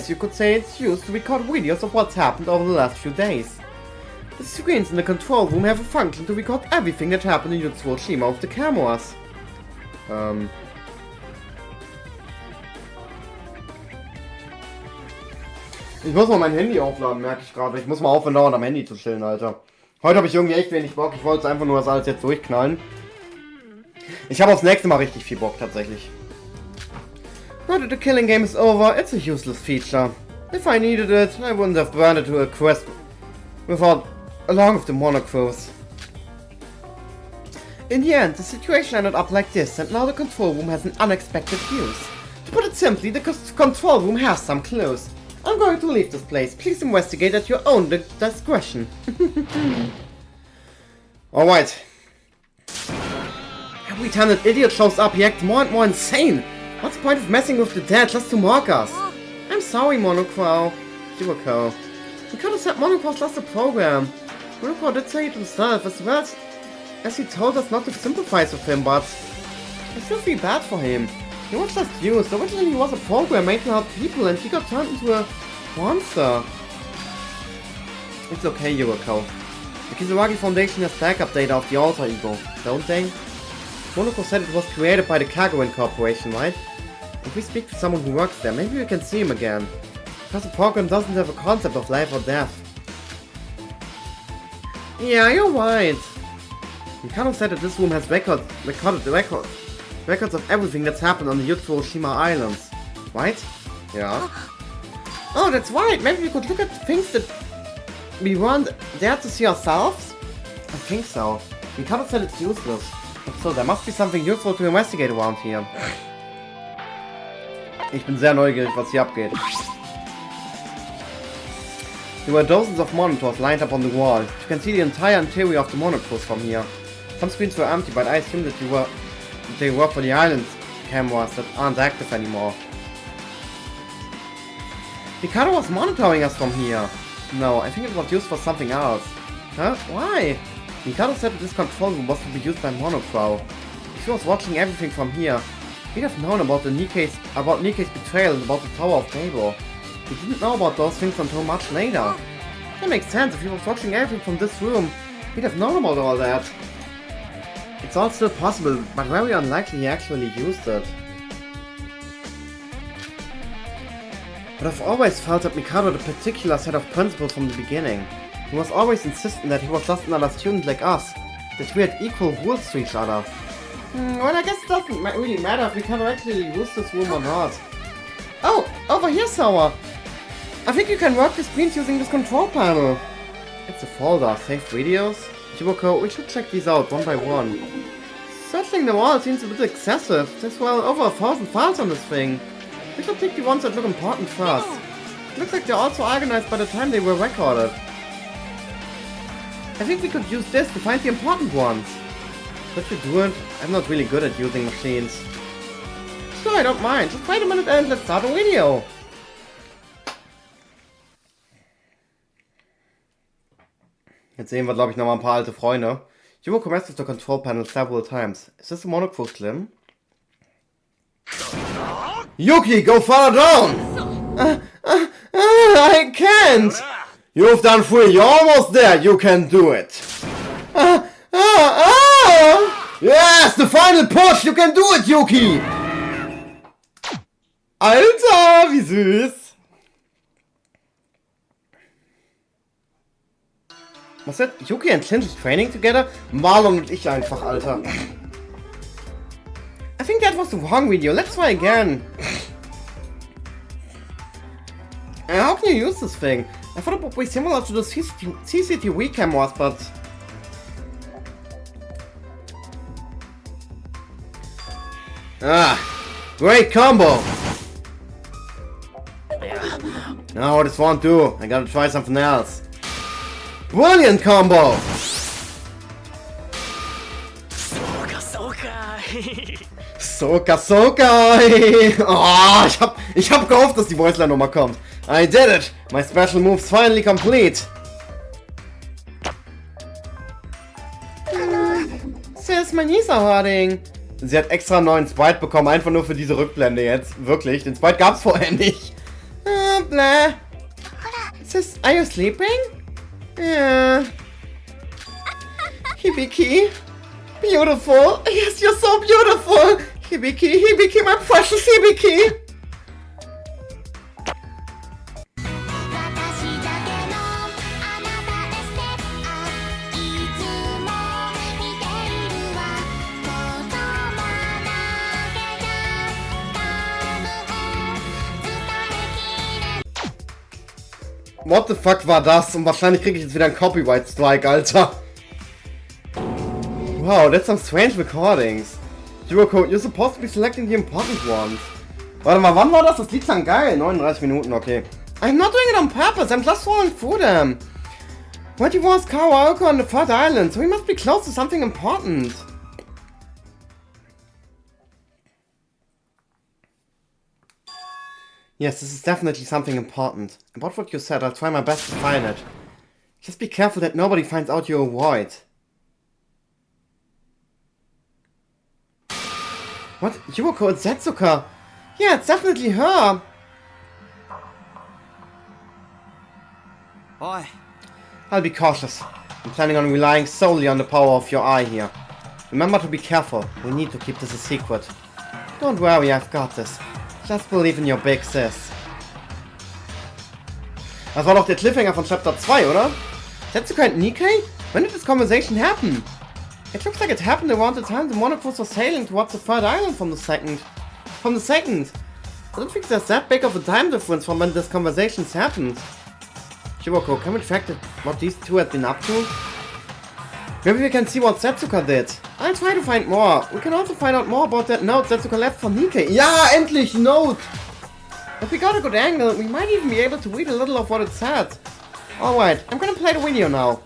you could say it's used to record videos of what's happened over the last few days. The screens in the control room have a function to record everything that happened in Yutsuoshima with the cameras. Ich muss mal mein Handy aufladen, merke ich gerade. Ich muss mal aufhören, dauernd am Handy zu chillen, Alter. Heute habe ich irgendwie echt wenig Bock. Ich wollte einfach nur das alles jetzt durchknallen. Ich habe aufs nächste Mal richtig viel Bock, tatsächlich. Now that the killing game is over, it's a useless feature. If I needed it, I wouldn't have burned it to a quest along with the Monocros. In the end, the situation ended up like this, and now the control room has an unexpected use. To put it simply, the control room has some clues. I'm going to leave this place. Please investigate at your own discretion. Alright. Every time that idiot shows up, he acts more and more insane. What's the point of messing with the dead just to mock us? I'm sorry, Monocro. Yuriko. We could have said Monocro's just a program. Monocro did say it himself, as well as he told us not to sympathize with him, but I still feel bad for him. He was just used. Originally he was a program made to help people and he got turned into a monster. It's okay, Yuriko. The Kisaragi Foundation has backup data of the alter ego, don't they? Monocro said it was created by the Kagura Corporation, right? If we speak to someone who works there, maybe we can see him again. Because the program doesn't have a concept of life or death. Yeah, you're right. Mikado said that this room has recorded the record. records of everything that's happened on the youthful Shima Islands. Right? Yeah. Oh, that's right. Maybe we could look at things that we weren't there to see ourselves? I think so. Mikado said it's useless. So, there must be something useful to investigate around here. Ich bin sehr neugierig, was hier abgeht. There were dozens of monitors lined up on the wall. You can see the entire interior of the monitors from here. Some screens were empty, but I assumed that they were for the island's cameras that aren't active anymore. Mikado was monitoring us from here. No, I think it was used for something else. Huh? Why? Mikado said that this control room was to be used by Monocrow. If he was watching everything from here, he'd have known about Nikei's betrayal and about the Tower of Babel. He didn't know about those things until much later. That makes sense. If he was watching everything from this room, he'd have known about all that. It's all still possible, but very unlikely he actually used it. But I've always felt that Mikado had a particular set of principles from the beginning. He was always insistent that he was just another student like us, that we had equal rules to each other. Well, I guess it doesn't really matter if Mikado actually used this room or not. Oh, over here, Sora! I think you can work the screens using this control panel. It's a folder, saved videos. Chiboko, we should check these out one by one. Searching them all seems a bit excessive. There's well over 1,000 files on this thing. We should pick the ones that look important first. It looks like they're also organized by the time they were recorded. I think we could use this to find the important ones. Could you do it? I'm not really good at using machines. Sure, I don't mind. Just wait a minute and let's start a video. Jetzt sehen wir, glaube ich, nochmal ein paar alte Freunde. Chiboko messed with the control panel several times. Is this a Monocrow slim? Yuki, go further down! I can't! You've done 3, you're almost there, you can do it! Yes, the final push, you can do it, Yuki! Alter, wie süß! Was that? Yuki and Clint is training together? Marlon und ich einfach, Alter. I think that was the wrong video. Let's try again. How can you use this thing? I thought it would be similar to the CCTV cameras, but... Ah, great combo! No, this won't do. I gotta try something else. Brilliant combo! Soka! Oh, ich hab gehofft, dass die Voiceline nochmal kommt. I did it! My special move's finally complete! Sis, my knees are hurting. Sie hat extra einen neuen Sprite bekommen, einfach nur für diese Rückblende jetzt. Wirklich, den Sprite gab's vorher nicht. Blah. Sis, are you sleeping? Yeah. Hibiki. Beautiful. Yes, you're so beautiful. Hibiki, my precious Hibiki. What the fuck war das? Und wahrscheinlich kriege ich jetzt wieder einen Copyright Strike, Alter. Wow, that's some strange recordings. Chiboko, you're supposed to be selecting the important ones. Warte mal, wann war das? Das Lied klang geil. 39 Minuten, okay. I'm not doing it on purpose, I'm just falling through them. But he was karaoke on the third island, so he must be close to something important. Yes, this is definitely something important. About what you said, I'll try my best to find it. Just be careful that nobody finds out you're a void. What? Yumiko, it's Setsuka! Yeah, it's definitely her! Oi. I'll be cautious. I'm planning on relying solely on the power of your eye here. Remember to be careful. We need to keep this a secret. Don't worry, I've got this. Just believe in your big sis. Das war doch der Cliffhanger von Chapter 2, oder? Setsuka and Nikkei? When did this conversation happen? It looks like it happened around the time the monocles were sailing towards the third island from the second. I don't think there's that big of a time difference from when this conversation happened. Shiroko, can we track what these two had been up to? Maybe we can see what Setsuka did. I'll try to find more. We can also find out more about that note Setsuka left for Nikkei. Ja, endlich note! If we got a good angle, we might even be able to read a little of what it said. Alright, I'm gonna play the video now.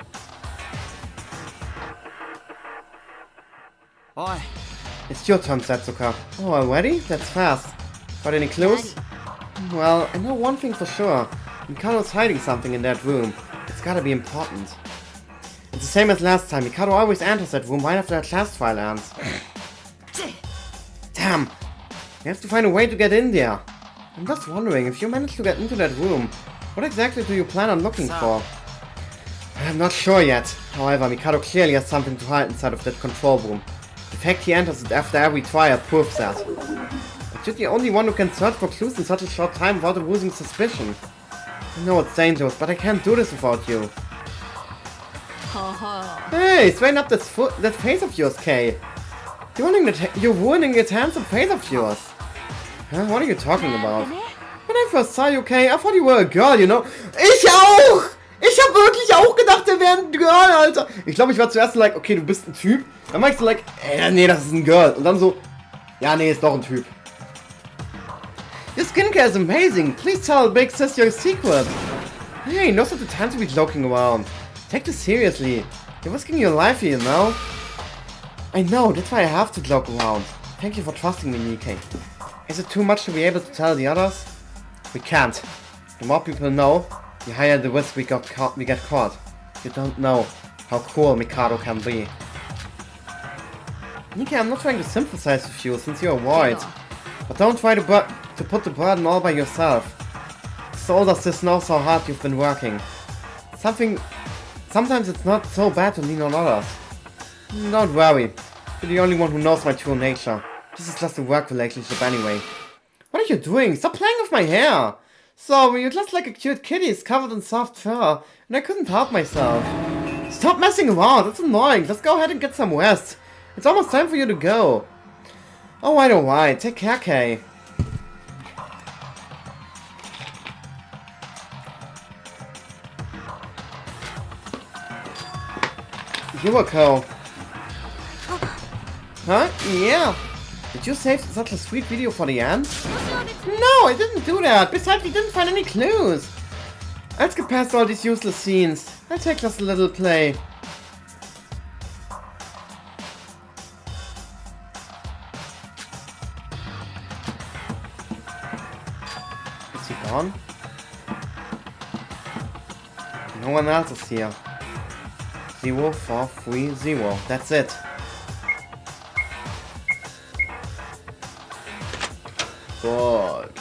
Oi. It's your turn, Setsuka. Oh, already? That's fast. Got any clues? Well, I know one thing for sure. Mikado's hiding something in that room. It's gotta be important. It's the same as last time. Mikado always enters that room right after that last trial ends. Damn! We have to find a way to get in there. I'm just wondering, if you manage to get into that room, what exactly do you plan on looking for? I'm not sure yet. However, Mikado clearly has something to hide inside of that control room. The fact he enters it after every trial proves that. But you're the only one who can search for clues in such a short time without losing suspicion. I know it's dangerous, but I can't do this without you. Hey, straighten up that face of yours, Kay. You're ruining that handsome face of yours. Huh? What are you talking about? When I first saw you, Kay, I thought you were a girl, you know? Ich auch! Ich hab wirklich auch gedacht, er wäre ein Girl, Alter. Ich glaube, ich war zuerst so like, okay, du bist ein Typ. Dann war ich so like, nee, das ist ein Girl. Und dann so, ja, nee, ist doch ein Typ. Your skincare is amazing. Please tell Big Sis your secret. Hey, now's not the time to be joking around. Take this seriously. You're risking your life here, you know? I know, that's why I have to joke around. Thank you for trusting me, Nikkei. Is it too much to be able to tell the others? We can't. The more people know, the higher the risk we get caught. You don't know how cool Mikado can be. Nikkei, I'm not trying to sympathize with you since you're white. But don't try to put the burden all by yourself. So does this know how hard you've been working. Sometimes it's not so bad to lean on others. Don't worry, you're the only one who knows my true nature. This is just a work relationship anyway. What are you doing? Stop playing with my hair! So, you're just like a cute kitty, it's covered in soft fur, and I couldn't help myself. Stop messing around, it's annoying. Just go ahead and get some rest. It's almost time for you to go. Alright, take care, Kay. Yuriko. Huh? Yeah. Did you save such a sweet video for the end? No, I didn't do that. Besides, we didn't find any clues. Let's get past all these useless scenes. I'll take just a little play. Is he gone? No one else is here. 0430. That's it. Good.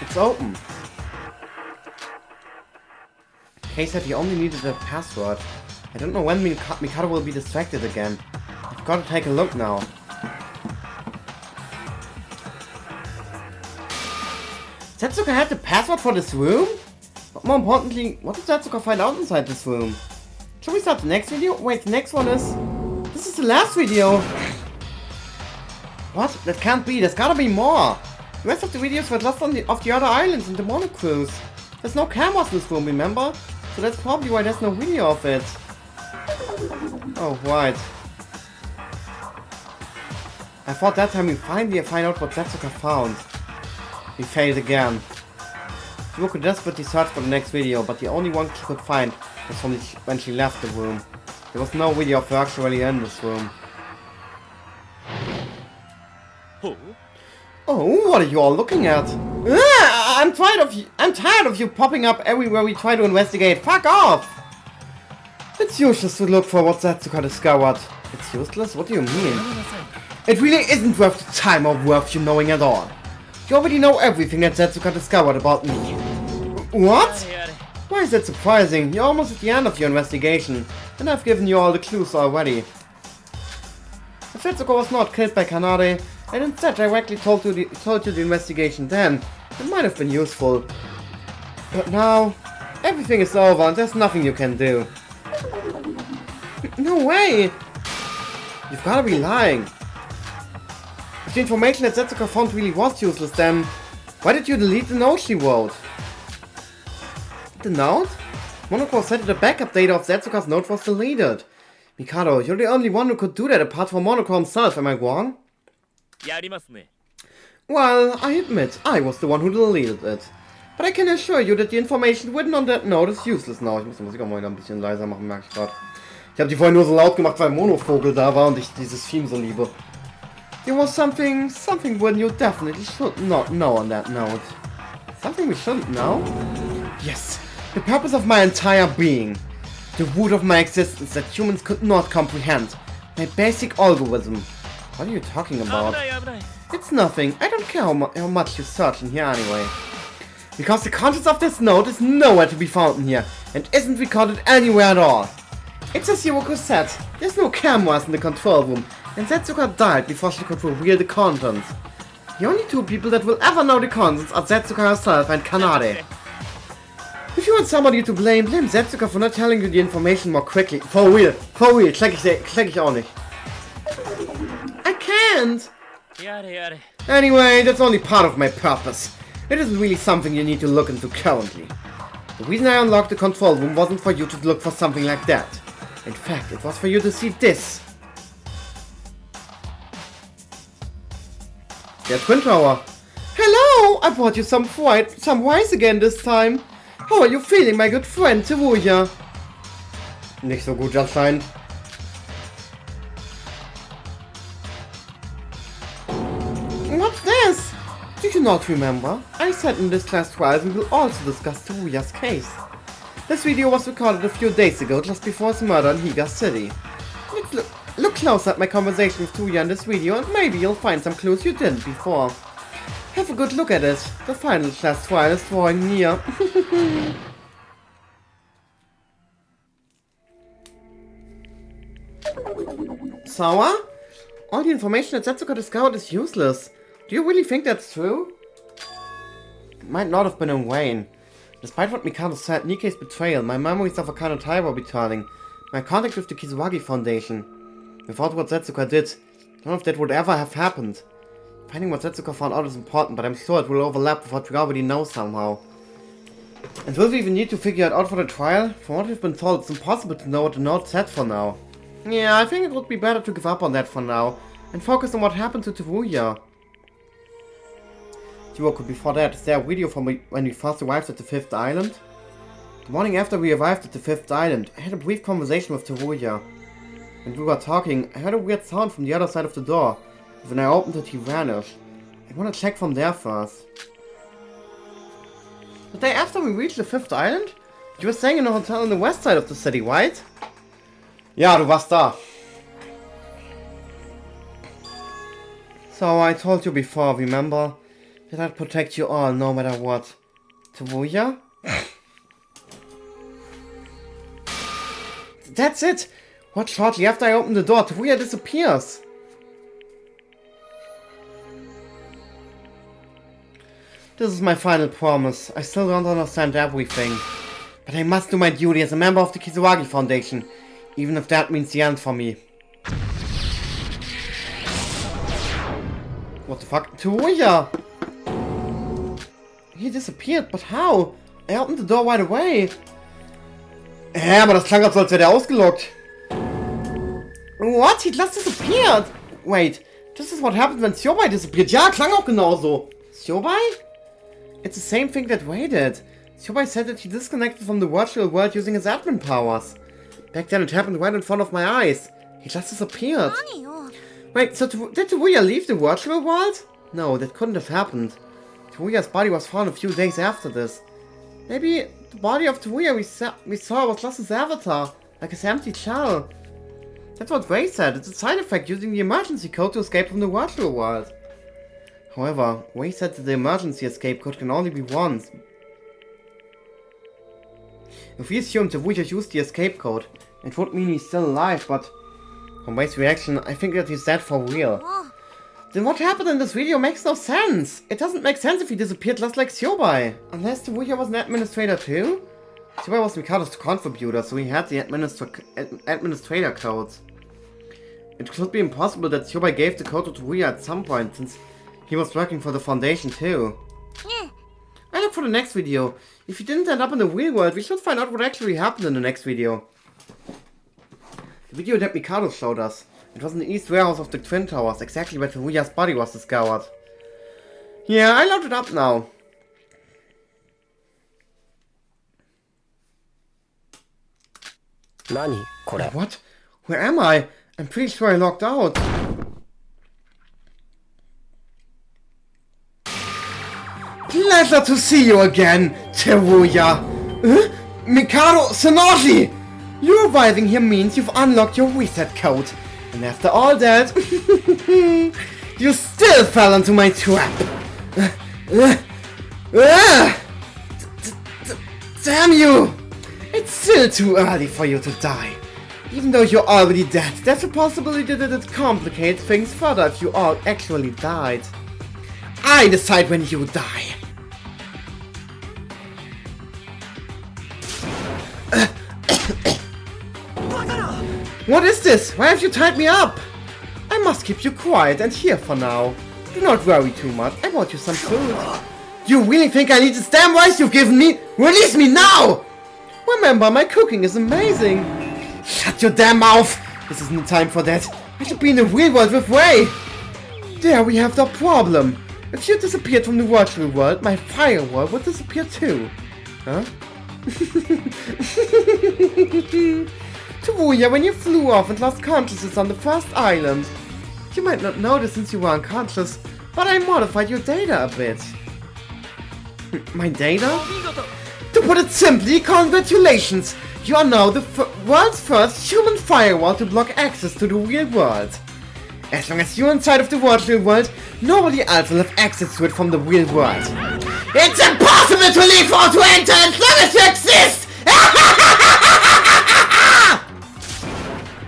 It's open. Kay said he only needed a password. I don't know when Mikado will be distracted again. I've got to take a look now. Setsuka had the password for this room? But more importantly, what did Setsuka find out inside this room? Shall we start the next video? Wait, the next one is... This is the last video! What? That can't be, there's gotta be more! The rest of the videos were just off the other islands in the Mono Cruise. There's no cameras in this room, remember? So that's probably why there's no video of it. Oh, right. I thought that time we finally find out what Setsuka found. We failed again. Yuriko desperately searched for the next video, but the only one she could find was from when she left the room. There was no video of her actually in this room. Oh, what are you all looking at? I'm tired of you popping up everywhere we try to investigate. Fuck off! It's useless to look for what Setsuka discovered. It's useless? What do you mean? It really isn't worth the time or worth you knowing at all. You already know everything that Setsuka discovered about me. What? Why is that surprising? You're almost at the end of your investigation, and I've given you all the clues already. If Setsuka was not killed by Kanade, and instead directly told you the investigation then, it might have been useful. But now, everything is over and there's nothing you can do. No way! You've gotta be lying. If the information that Setsuka found really was useless, then why did you delete the note she wrote? The note? Monoko said that the backup data of Setsuka's note was deleted. Mikado, you're the only one who could do that apart from Monoko himself, am I wrong? Well, I admit, I was the one who deleted it. But I can assure you that the information written on that note is useless now. Ich muss die Musik auch mal wieder ein bisschen leiser machen, merke ich gerade. Ich habe die vorhin nur so laut gemacht, weil Monovogel da war und ich dieses Theme so liebe. There was something when you definitely should not know on that note. Something we shouldn't know? Yes, the purpose of my entire being. The root of my existence that humans could not comprehend. My basic algorithm. What are you talking about? It's nothing. I don't care how much you search in here anyway. Because the contents of this note is nowhere to be found in here, and isn't recorded anywhere at all. It's as Yuriko said, there's no cameras in the control room, and Setsuka died before she could reveal the contents. The only two people that will ever know the contents are Setsuka herself and Kanade. If you want somebody to blame Setsuka for not telling you the information more quickly. For real, check ich auch nicht. I can't! Anyway, that's only part of my purpose. It isn't really something you need to look into currently. The reason I unlocked the control room wasn't for you to look for something like that. In fact, it was for you to see this. Der Twin Tower. Hello! I brought you some rice again this time. How are you feeling, my good friend, Teruya? Nicht so gut anscheinend. What's this? Do you not remember? I sat in this class twice and will also discuss Teruya's case. This video was recorded a few days ago, just before his murder in Higa City. Let's look close at my conversation with Teruya in this video and maybe you'll find some clues you didn't before. Have a good look at it. The final class trial is drawing near. Sora? All the information that Setsuka discovered is useless. Do you really think that's true? It might not have been in vain. Despite what Mikado said, Nikei's betrayal, my memories of a kind of time were returning, my contact with the Kizuragi Foundation. Without what Setsuka did, none of that would ever have happened. Finding what Setsuka found out is important, but I'm sure it will overlap with what we already know somehow. And will we even need to figure it out for the trial? From what we've been told, it's impossible to know what the note said for now. Yeah, I think it would be better to give up on that for now, and focus on what happened to Teruya. Yuriko, before that, is there a video from when we first arrived at the 5th island? The morning after we arrived at the 5th island, I had a brief conversation with Teruya. When we were talking, I heard a weird sound from the other side of the door. When I opened it, he vanished. I want to check from there first. The day after we reached the 5th island? You were staying in a hotel on the west side of the city, right? Ja, du warst da. So I told you before, remember? That I'd protect you all, no matter what. Teruya? That's it! What, shortly after I opened the door, Teruya disappears! This is my final promise. I still don't understand everything. But I must do my duty as a member of the Kizuragi Foundation, even if that means the end for me. What the fuck? Teruya! He disappeared, but how? I opened the door right away. Hä, aber das klang, als wäre der ausgelockt. What? He just disappeared! Wait, this is what happened when Siobai disappeared. Ja, klang auch genauso. Siobai? It's the same thing that Wei did. Siobai said that he disconnected from the virtual world using his admin powers. Back then it happened right in front of my eyes. He just disappeared. Wait, so did Teruya leave the virtual world? No, that couldn't have happened. Teruya's body was found a few days after this. Maybe the body of Teruya we saw was just his avatar, like his empty shell. That's what Ray said, it's a side effect using the emergency code to escape from the virtual world. However, Ray said that the emergency escape code can only be once. If we assume Teruya used the escape code, it would mean he's still alive, but from Ray's reaction, I think that he's dead for real. Then what happened in this video makes no sense. It doesn't make sense if he disappeared just like Siobai. Unless Teruya was an administrator too? Siobai was Mikado's contributor, so he had the administrator codes. It could be impossible that Shobai gave the code to Teruya at some point, since he was working for the Foundation too. I look for the next video. If he didn't end up in the real world, we should find out what actually happened in the next video. The video that Mikado showed us. It was in the east warehouse of the Twin Towers, exactly where Teruya's body was discovered. Yeah, I loaded it up now. What? Where am I? I'm pretty sure I logged out. Pleasure to see you again, Teruya. Mikado Sonoshi! You arriving here means you've unlocked your reset code. And after all that, you still fell into my trap. Damn you! It's still too early for you to die. Even though you're already dead, there's a possibility that it complicates things further if you all actually died. I decide when you die. What is this? Why have you tied me up? I must keep you quiet and here for now. Do not worry too much. I brought you some food. You really think I need this damn rice you've given me? Release me now! Remember, my cooking is amazing. Shut your damn mouth! This isn't the time for that. I should be in the real world with Ray. There we have the problem. If you disappeared from the virtual world, my fire world would disappear too. Huh? Teruya, when you flew off and lost consciousness on the first island. You might not know this since you were unconscious, but I modified your data a bit. My data? To put it simply, congratulations! You are now the world's first human firewall to block access to the real world. As long as you're inside of the virtual world, nobody else will have access to it from the real world. It's impossible to leave or to enter as long as you exist!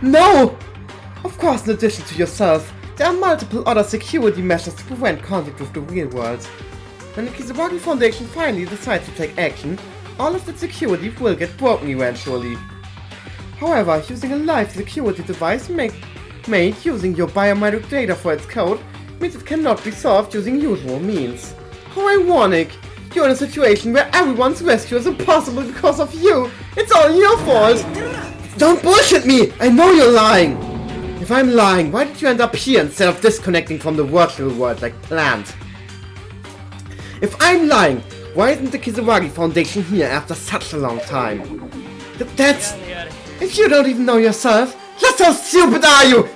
No! Of course, in addition to yourself, there are multiple other security measures to prevent contact with the real world. When the Kisaragi Foundation finally decides to take action, all of that security will get broken eventually. However, using a live security device made using your biometric data for its code means it cannot be solved using usual means. How ironic! You're in a situation where everyone's rescue is impossible because of you! It's all your fault! Don't bullshit me! I know you're lying! If I'm lying, why did you end up here instead of disconnecting from the virtual world like planned? If I'm lying, why isn't the Kisaragi Foundation here after such a long time? That's... If you don't even know yourself, just how stupid are you?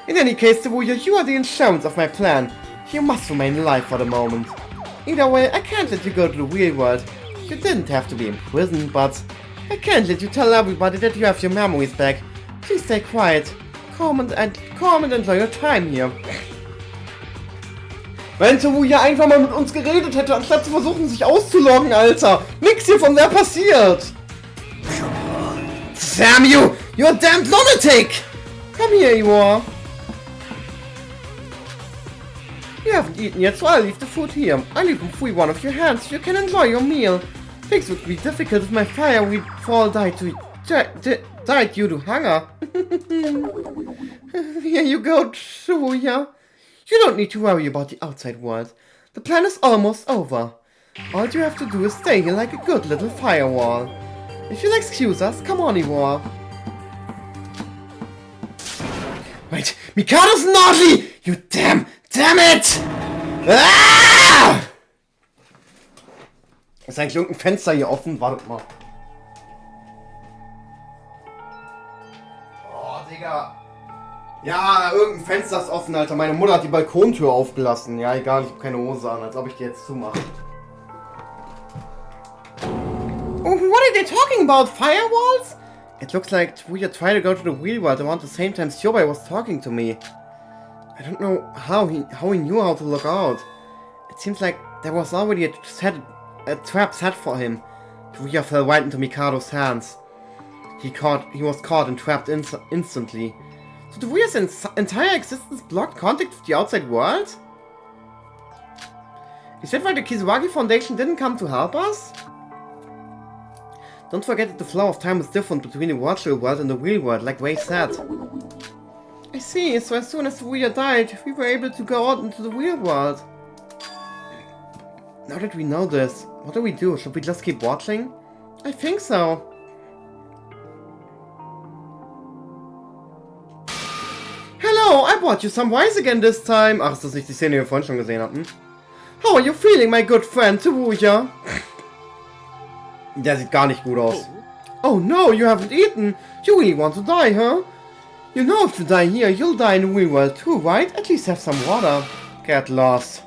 In any case, Teruya, you are the insurance of my plan. You must remain alive for the moment. Either way, I can't let you go to the real world. You didn't have to be in prison, but I can't let you tell everybody that you have your memories back. Please stay quiet. Calm and enjoy your time here. Wenn Teruya einfach mal mit uns geredet hätte, anstatt zu versuchen, sich auszuloggen, Alter. Nix hiervon wäre passiert. Damn you! You're a damned lunatic! Come here, you are. You haven't eaten yet, so I'll leave the food here. I'll even free one of your hands so you can enjoy your meal. Things would be difficult if my fire would fall died due to hunger. Here you go, Teruya. You don't need to worry about the outside world. The plan is almost over. All you have to do is stay here like a good little firewall. If you'll excuse us, come on, Iwar. Wait, Mikado's naughty! You damn it! Ah! Ist eigentlich irgendein Fenster hier offen? Wartet mal. Oh, Digga. Ja, irgendein Fenster ist offen, Alter. Meine Mutter hat die Balkontür aufgelassen. Ja, egal, ich habe keine Hose an, als ob ich die jetzt zumache. What are they talking about? Firewalls? It looks like we are trying to go to the real world around the same time Shobai was talking to me. I don't know how he knew how to look out. It seems like there was already a trap set for him. Teruya fell right into Mikado's hands. He was caught and trapped instantly. So Teruya's entire existence blocked contact with the outside world? Is that why the Kisaragi Foundation didn't come to help us? Don't forget that the flow of time is different between the virtual world and the real world, like Ray said. I see, so as soon as Wuya died, we were able to go out into the real world. Now that we know this, what do we do? Should we just keep watching? I think so. Hello, I brought you some wines again this time. Ach, ist das nicht die Szene, die wir vorhin schon gesehen hatten? How are you feeling, my good friend, Wuya? Der sieht gar nicht gut aus. Oh no, you haven't eaten. You really want to die, huh? You know if you die here, you'll die in the real world too, right? At least have some water. Get lost.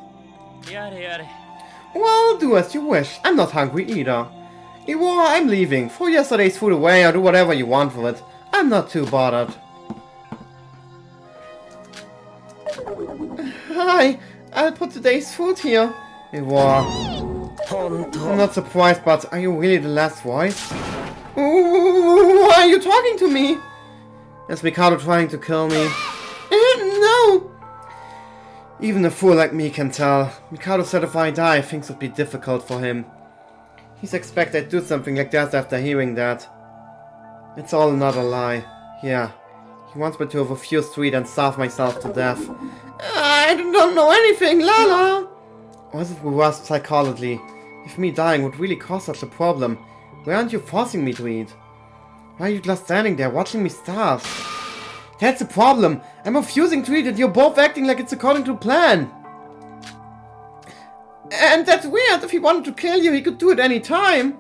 Well, do as you wish. I'm not hungry either. Iwara, I'm leaving. Throw yesterday's food away or do whatever you want with it. I'm not too bothered. Hi, I'll put today's food here. Iwara. I'm not surprised, but are you really the last voice? Why are you talking to me? Is Mikado trying to kill me? No! Even a fool like me can tell. Mikado said if I die, things would be difficult for him. He's expected to do something like that after hearing that. It's all another lie. Yeah. He wants me to refuse to eat and starve myself to death. I don't know anything, Lala! Or is it reversed psychologically? If me dying would really cause such a problem, why aren't you forcing me to eat? Why are you just standing there watching me starve? That's the problem! I'm refusing to eat and you're both acting like it's according to plan! And that's weird! If he wanted to kill you, he could do it any time!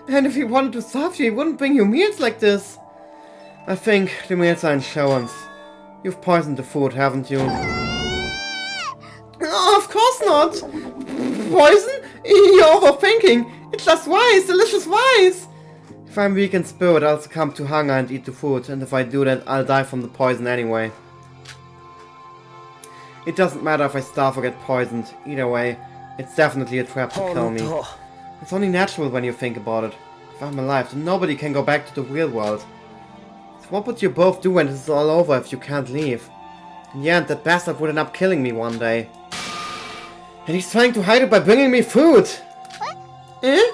And if he wanted to starve you, he wouldn't bring you meals like this! I think the meals are insurance. You've poisoned the food, haven't you? Oh, of course not! Poison? You're overthinking! It's just rice! Delicious rice! If I'm weak in spirit, I'll succumb to hunger and eat the food, and if I do that, I'll die from the poison anyway. It doesn't matter if I starve or get poisoned. Either way, it's definitely a trap to kill me. It's only natural when you think about it. If I'm alive, then nobody can go back to the real world. So what would you both do when this is all over if you can't leave? In the end, that bastard would end up killing me one day. And he's trying to hide it by bringing me food! Eh?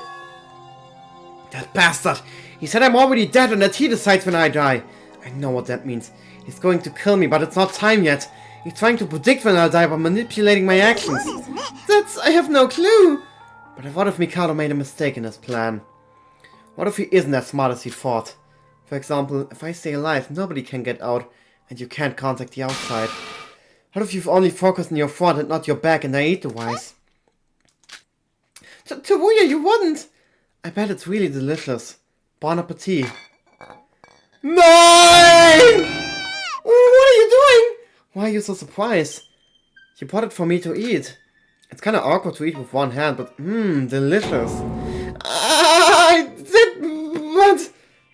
That bastard! He said I'm already dead and that he decides when I die. I know what that means. He's going to kill me, but it's not time yet. He's trying to predict when I'll die by manipulating my actions. I have no clue. But what if Mikado made a mistake in his plan? What if he isn't as smart as he thought? For example, if I stay alive, nobody can get out, and you can't contact the outside. What if you've only focused on your front and not your back and I eat the rice? Wuya, you wouldn't! I bet it's really delicious. Bon appetit. 9! What are you doing? Why are you so surprised? You brought it for me to eat. It's kinda awkward to eat with one hand, but delicious. I did, but...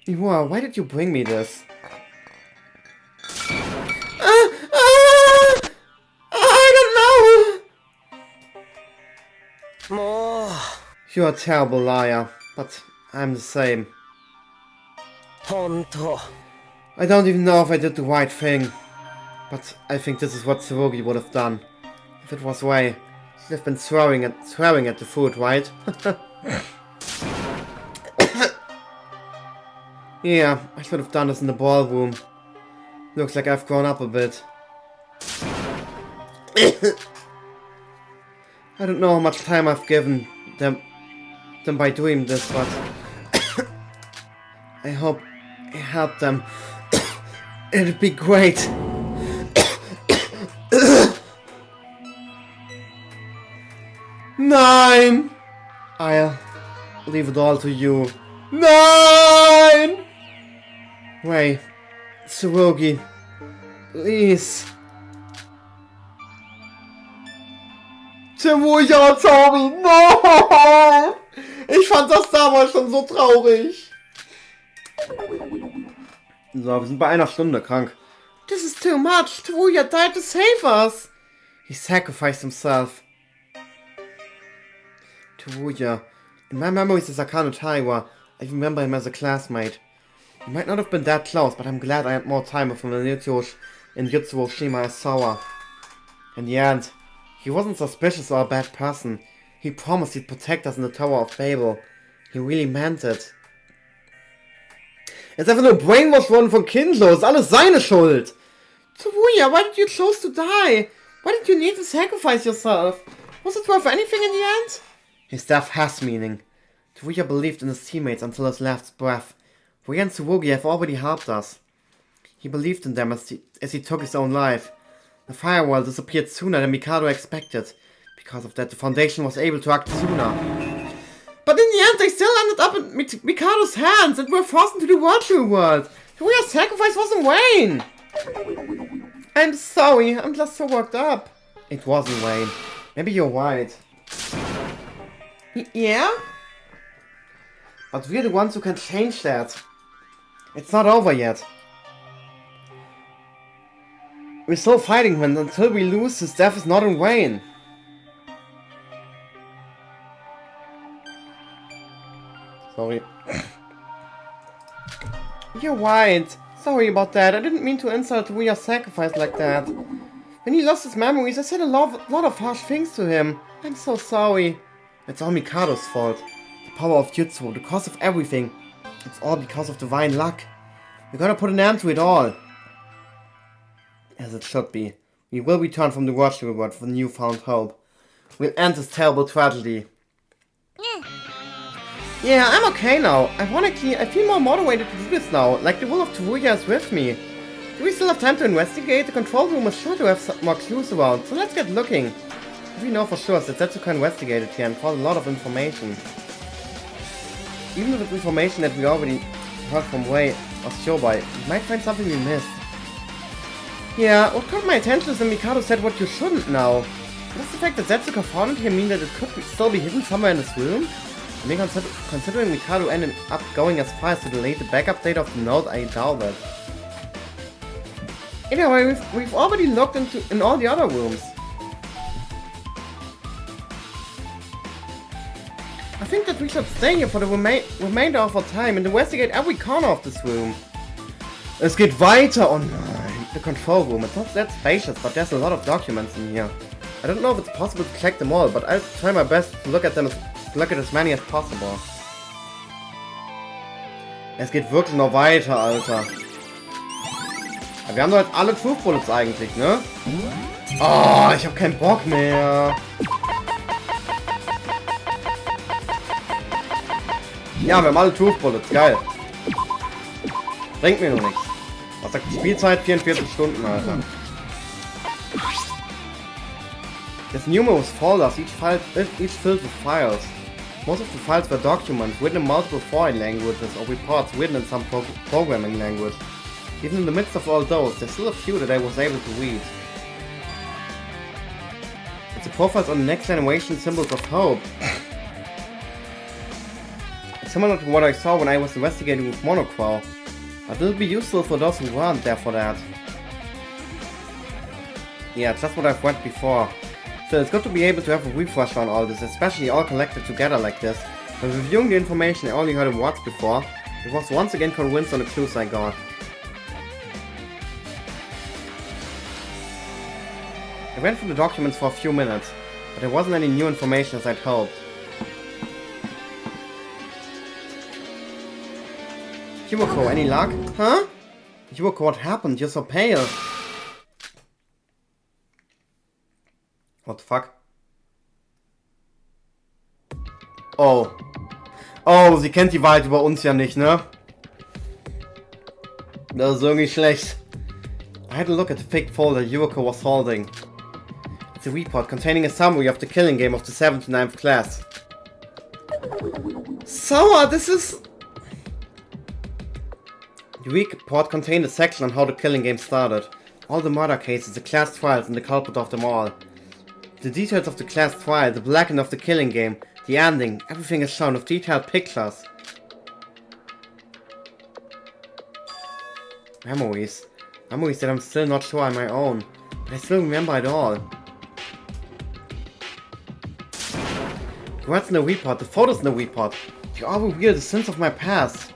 Iwara, why did you bring me this? I don't know! You're a terrible liar, but I'm the same. I don't even know if I did the right thing, but I think this is what Tsurugi would have done. If it was Ray, she'd have been swearing at the food, right? Yeah, I should have done this in the ballroom. Looks like I've grown up a bit. I don't know how much time I've given them by doing this, but I hope it helped them. It'd be great. Nine! I'll leave it all to you. 9! Wait, Tsurugi, please. Wuya, sorry, no! Ich fand das damals schon so traurig. So, wir sind bei einer Stunde krank. This is too much. Wuya died to save us. He sacrificed himself. Wuya. In my memories as Akane Taiwa, I remember him as a classmate. He might not have been that close, but I'm glad I had more time with him in Jutsu Shima as Sora. In the end, he wasn't suspicious or a bad person. He promised he'd protect us in the Tower of Babel. He really meant it. Er ist einfach nur brainwashed worden von Kindlos. Alles seine Schuld. Teruya, why did you choose to die? Why did you need to sacrifice yourself? Was it worth anything in the end? His death has meaning. Teruya believed in his teammates until his last breath. Teruya and Tsurugi have already helped us. He believed in them as he took his own life. The firewall disappeared sooner than Mikado expected. Because of that, the Foundation was able to act sooner. But in the end, they still ended up in Mikado's hands and were forced into the virtual world. Teruya's sacrifice was in vain. I'm sorry, I'm just so worked up. It wasn't vain. Maybe you're right. Yeah? But we're the ones who can change that. It's not over yet. We're still fighting him, and until we lose, his death is not in vain. Sorry. You're right. Sorry about that. I didn't mean to insult Teruya's sacrifice like that. When he lost his memories, I said a lot of harsh things to him. I'm so sorry. It's all Mikado's fault. The power of Jutsu, the cause of everything. It's all because of divine luck. We're gonna put an end to it all. As it should be. We will return from the virtual world with newfound hope. We'll end this terrible tragedy. Yeah, I'm okay now. I feel more motivated to do this now, like the will of Teruya is with me. Do we still have time to investigate? The control room is sure to have some more clues around, so let's get looking. If we know for sure that Setsuka investigated here and found a lot of information. Even with information that we already heard from Wei or Shobai, we might find something we missed. Yeah, what caught my attention is that Mikado said what you shouldn't know. Does the fact that Setsuka found it here mean that it could still be hidden somewhere in this room? I mean, considering Mikado ended up going as far as to delete the backup data of the note, I doubt it. Anyway, we've already looked in all the other rooms. I think that we should stay here for the remainder of our time and investigate every corner of this room. Es geht weiter! Oh nein! The control room. It's not that spacious, but there's a lot of documents in here. I don't know if it's possible to check them all, but I'll try my best to look at as many as possible. Es geht wirklich noch weiter, Alter. Ja, wir haben doch jetzt alle Truth Bullets eigentlich, ne? Oh, ich hab keinen Bock mehr. Ja, wir haben alle Truth Bullets, geil. Bringt mir nur nichts. Was sagt die Spielzeit? 44 Stunden, Alter. There's numerous folders, each filled with files. Most of the files were documents written in multiple foreign languages or reports written in some programming language. Even in the midst of all those, there's still a few that I was able to read. It's the profiles on the next generation symbols of hope. It's similar to what I saw when I was investigating with Monocrow, but it'll be useful for those who weren't there for that. Yeah, just what I've read before. So it's good to be able to have a refresher on all this, especially all collected together like this. When reviewing the information I only heard of words before, I was once again convinced on the clues I got. I went through the documents for a few minutes, but there wasn't any new information as I'd hoped. Yuriko, any luck? Huh? Yuriko, what happened? You're so pale. What the fuck? Oh. Oh, sie kennt die Wahrheit über uns ja nicht, ne? Das ist irgendwie schlecht. I had a look at the fake folder Yuriko was holding. It's a report containing a summary of the killing game of the 79th class. Sora, this is... The report contained a section on how the killing game started. All the murder cases, the class trials, and the culprit of them all. The details of the class trial, the blackening of the killing game, the ending, everything is shown with detailed pictures. Memories. Memories that I'm still not sure are my own, but I still remember it all. The words in the report, the photos in the report, they all reveal the sins of my past.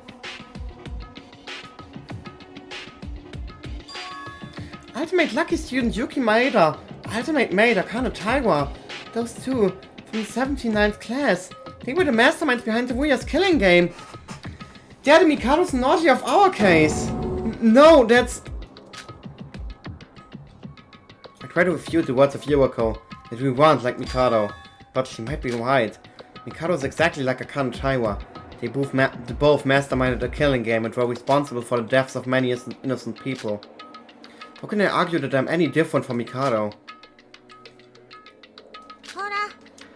Ultimate Lucky Student Yuki Maeda, Ultimate Maid, Akane Taiwa, those two from the 79th class, they were the masterminds behind Teruya's killing game. They're the Mikado's naughty of our case. No, that's... I try to refute the words of Yuriko, that we weren't like Mikado, but she might be right. Mikado is exactly like a Kan Taiwa. They both masterminded a killing game and were responsible for the deaths of many innocent people. How can I argue that I'm any different from Mikado?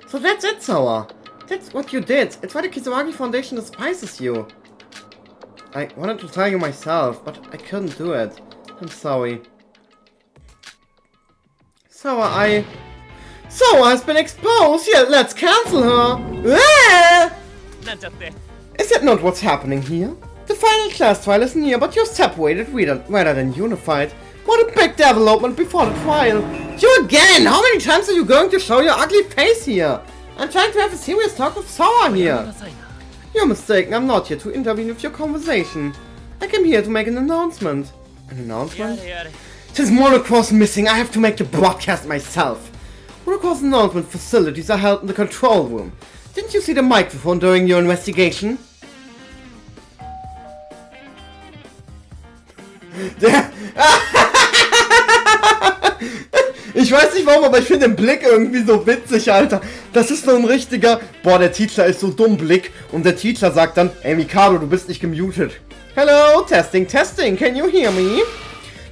So that's it, Sora. That's what you did. It's why the Kisaragi Foundation despises you. I wanted to tell you myself, but I couldn't do it. I'm sorry. Sora has been exposed! Yeah, let's cancel her! Ah! Is that not what's happening here? The final class trial is near, but you're separated rather than unified. What a big development before the trial! You again! How many times are you going to show your ugly face here? I'm trying to have a serious talk with Sora here! You're mistaken, I'm not here to intervene with your conversation. I came here to make an announcement. An announcement? Since Monocro's missing, I have to make the broadcast myself. Monocro's announcement facilities are held in the control room. Didn't you see the microphone during your investigation? Ich weiß nicht warum, aber ich finde den Blick irgendwie so witzig, Alter. Das ist so ein richtiger, boah, der Teacher ist so dumm Blick. Und der Teacher sagt dann, ey Mikado, du bist nicht gemutet. Hello, testing, testing, can you hear me?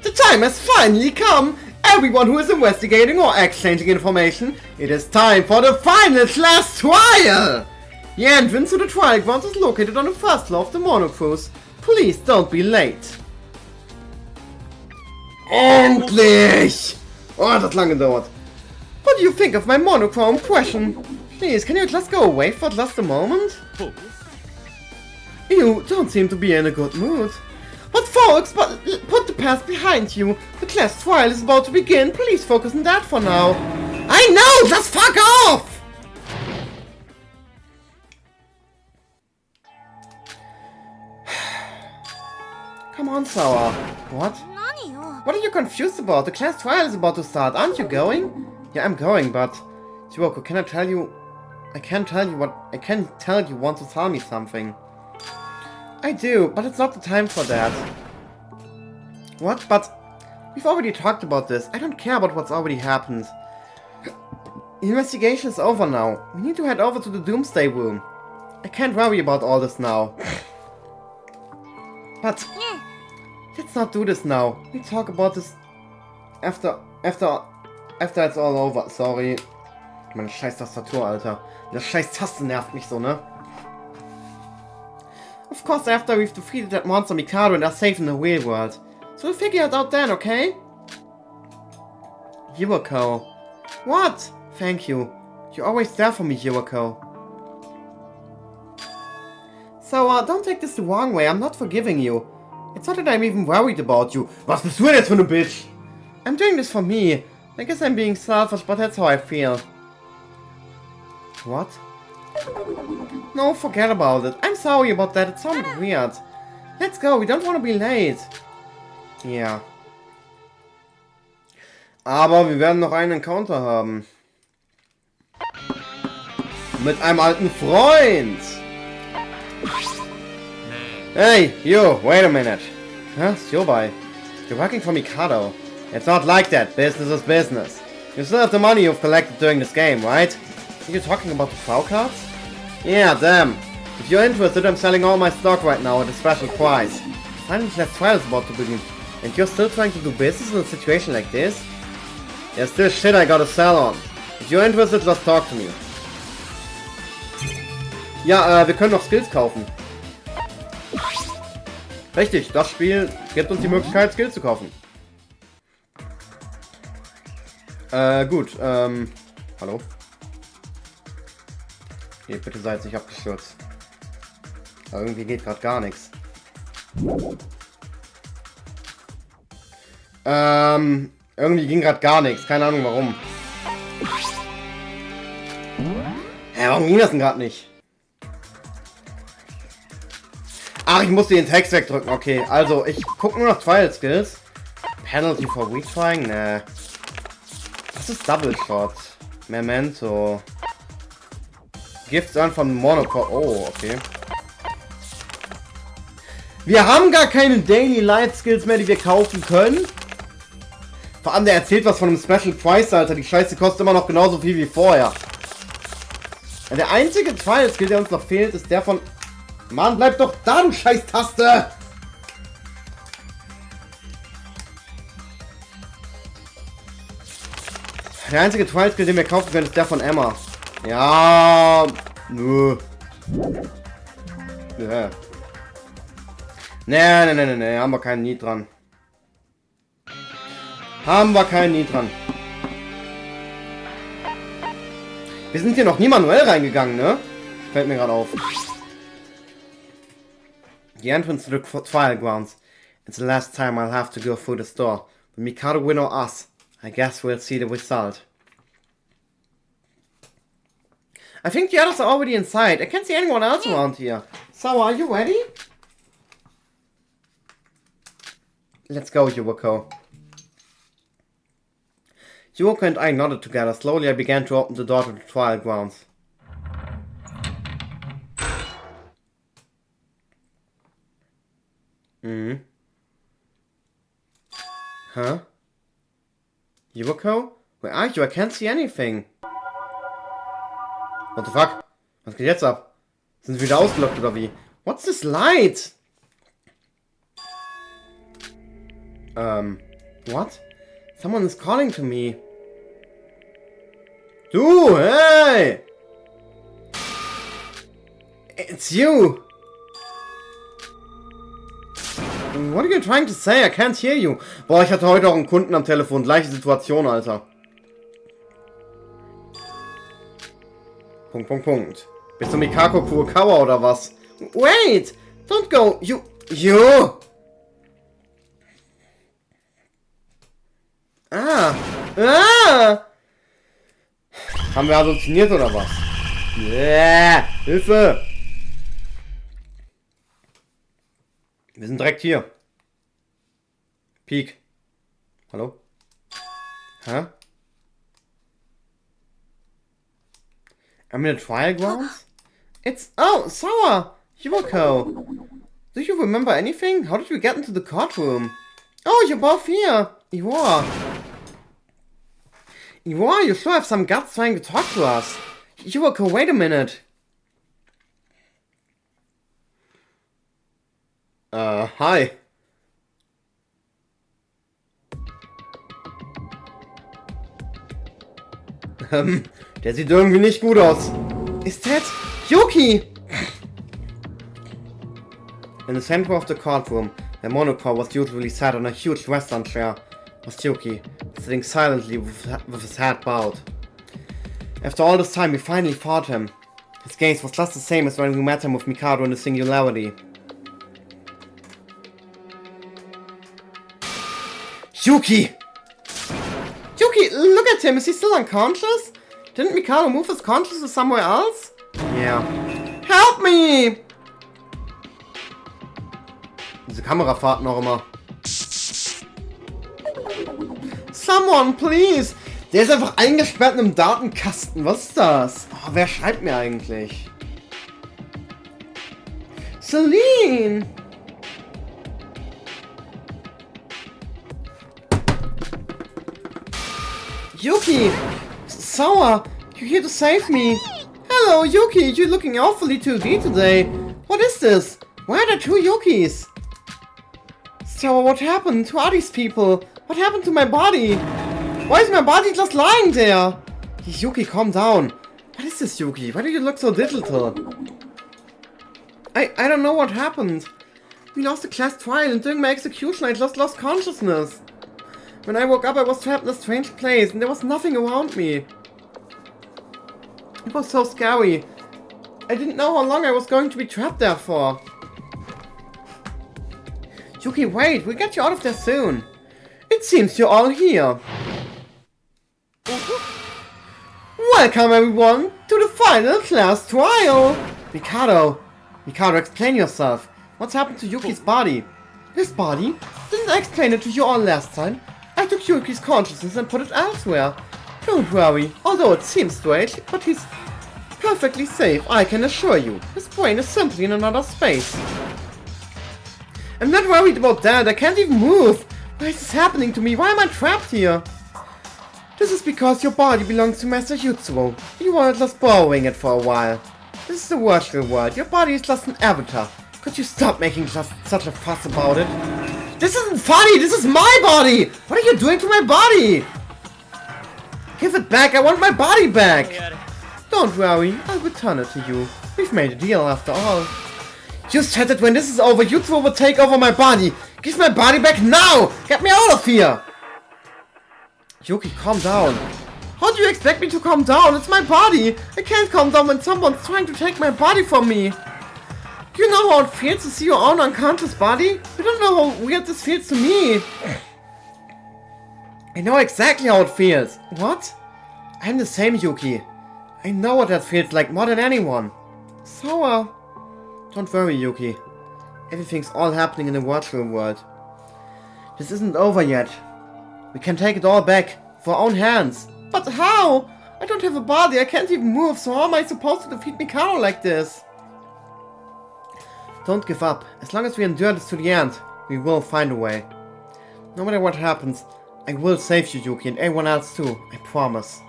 The time has finally come. Everyone who is investigating or exchanging information, it is time for the final class trial. The entrance to the trial grounds is located on the first floor of the Monocro's. Please don't be late. Endlich! Oh, das hat lange gedauert. What do you think of my monochrome impression? Please, can you just go away for just a moment? You don't seem to be in a good mood. But folks, put the past behind you. The class trial is about to begin. Please focus on that for now. I know! Just fuck off! Come on, Sora. What? What are you confused about? The class trial is about to start. Aren't you going? Yeah, I'm going, but... Yuriko, can I tell you... I can't tell you want to tell me something. I do, but it's not the time for that. What? But... We've already talked about this. I don't care about what's already happened. The investigation is over now. We need to head over to the Doomsday Room. I can't worry about all this now. But... Let's not do this now. We talk about this after it's all over. Sorry. Meine scheiß Tastatur, Alter. Das scheiß Taste nervt mich so, ne? Of course, after we've defeated that monster Mikado and are safe in the real world. So we'll figure it out then, okay? Yuriko. What? Thank you. You're always there for me, Yuriko. So, don't take this the wrong way. I'm not forgiving you. It's not that I'm even worried about you. Was bist du denn jetzt für eine Bitch? I'm doing this for me. I guess I'm being selfish, but that's how I feel. What? No, forget about it. I'm sorry about that. It sounded weird. Let's go. We don't want to be late. Ja. Aber wir werden noch einen Encounter haben. Mit einem alten Freund. Hey, you, wait a minute. Huh? Yobai, you're working for Mikado. It's not like that. Business is business. You still have the money you've collected during this game, right? Are you talking about the Frau cards? Yeah, damn. If you're interested, I'm selling all my stock right now at a special price. Finally, that trial is about to begin. And you're still trying to do business in a situation like this? There's still shit I gotta sell on. If you're interested, just talk to me. Ja, wir können noch Skills kaufen. Richtig, das Spiel gibt uns die Möglichkeit, Skills zu kaufen. Gut, hallo? Hier, bitte seid nicht abgestürzt. Aber irgendwie geht gerade gar nichts. Irgendwie ging gerade gar nichts, keine Ahnung warum. Hä, warum ging das denn gerade nicht? Ach, ich musste den Text wegdrücken. Okay, also ich gucke nur noch Trial Skills. Penalty for retrying? Ne. Was ist Double Shot? Memento. Gifts an von Monocore. Oh, okay. Wir haben gar keine Daily Life Skills mehr, die wir kaufen können. Vor allem, der erzählt was von einem Special Price, Alter. Die Scheiße kostet immer noch genauso viel wie vorher. Ja, der einzige Trial Skill, der uns noch fehlt, ist der von... Mann, bleib doch da, du Scheiß-Taste! Der einzige Trial Skill, den wir kaufen können, ist der von Emma. Ja... Nö. Ja. Nee, haben wir keinen Need dran. Haben wir keinen Need dran. Wir sind hier noch nie manuell reingegangen, ne? Fällt mir gerade auf. The entrance to the trial grounds. It's the last time I'll have to go through the store. When Mikado win or us, I guess we'll see the result. I think the others are already inside. I can't see anyone else around here. So, are you ready? Let's go, Yuwako. Yuwako and I nodded together. Slowly I began to open the door to the trial grounds. Huh? Yuwako? Where are you? I can't see anything. What the fuck? Was geht jetzt ab? Sind wir wieder ausgelockt oder wie? What's this light? What? Someone is calling to me. Du, hey! It's you! What are you trying to say? I can't hear you. Boah, ich hatte heute auch einen Kunden am Telefon. Gleiche Situation, Alter. Punkt. Bist du Mikako Kurokawa oder was? Wait! Don't go! You! Ah! Haben wir halluziniert oder was? Hilfe! Wir sind direkt hier. Peak. Hallo? Hä? I'm in the trial grounds? It's... Oh, Sora! Yuwako! Do you remember anything? How did we get into the courtroom? Oh, you're both here! Iwar, you sure have some guts trying to talk to us. Yuwako, wait a minute. Hi. Der sieht irgendwie nicht gut aus. Is that Yuki? In the center of the courtroom, the monocle was usually sat on a huge western chair, was Yuki, sitting silently with his head bowed. After all this time, we finally fought him. His gaze was just the same as when we met him with Mikado in the Singularity. Yuki! Yuki, look at him! Is he still unconscious? Didn't Mikado move his consciousness somewhere else? Yeah. Help me! Diese Kamerafahrten noch immer. Someone, please! Der ist einfach eingesperrt in einem Datenkasten. Was ist das? Oh, wer schreibt mir eigentlich? Celine! Yuki! Sora! You're here to save me! Hello, Yuki! You're looking awfully 2D today! What is this? Why are there two Yukis? Sora, what happened? Who are these people? What happened to my body? Why is my body just lying there? Yuki, calm down. What is this, Yuki? Why do you look so digital? I don't know what happened. We lost the class trial and during my execution I just lost consciousness. When I woke up I was trapped in a strange place and there was nothing around me. It was so scary. I didn't know how long I was going to be trapped there for. Yuki, wait, we'll get you out of there soon. It seems you're all here. Welcome everyone to the final class trial! Mikado, explain yourself. What's happened to Yuki's body? His body? Didn't I explain it to you all last time? I took Yuki's consciousness and put it elsewhere. Don't worry, although it seems strange, but he's perfectly safe, I can assure you. His brain is simply in another space. I'm not worried about that. I can't even move. Why is this happening to me? Why am I trapped here? This is because your body belongs to Master Yutsuo. You were just borrowing it for a while. This is the virtual world. Your body is just an avatar. Could you stop making just such a fuss about it? This isn't funny! This is my body! What are you doing to my body? Give it back! I want my body back! Don't worry, I'll return it to you. We've made a deal after all. You said that when this is over, Yutsuo will take over my body. Give my body back now! Get me out of here! Yuki, calm down. How do you expect me to calm down? It's my body! I can't calm down when someone's trying to take my body from me. Do you know how it feels to see your own unconscious body? You don't know how weird this feels to me. I know exactly how it feels. What? I'm the same, Yuki. I know what that feels like more than anyone. Sora. Don't worry, Yuki. Everything's all happening in the virtual world. This isn't over yet. We can take it all back with our own hands. But how? I don't have a body, I can't even move, so how am I supposed to defeat Mikado like this? Don't give up. As long as we endure this to the end, we will find a way. No matter what happens, I will save you, Yuki, and everyone else too, I promise.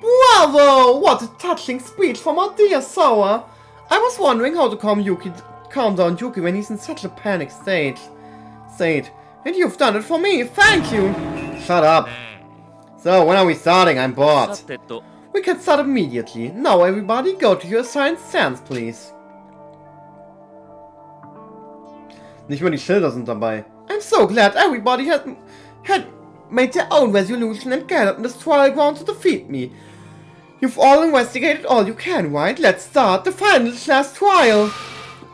Bravo! What a touching speech from our dear Sora! I was wondering how to calm down Yuki when he's in such a panic state. And you've done it for me, thank you! Shut up! So, when are we starting? I'm bored. We can start immediately. Now everybody, go to your assigned stands, please. Nicht mal die Schilder sind dabei. I'm so glad everybody had made their own resolution and gathered in this trial ground to defeat me. You've all investigated all you can, right? Let's start the final class trial.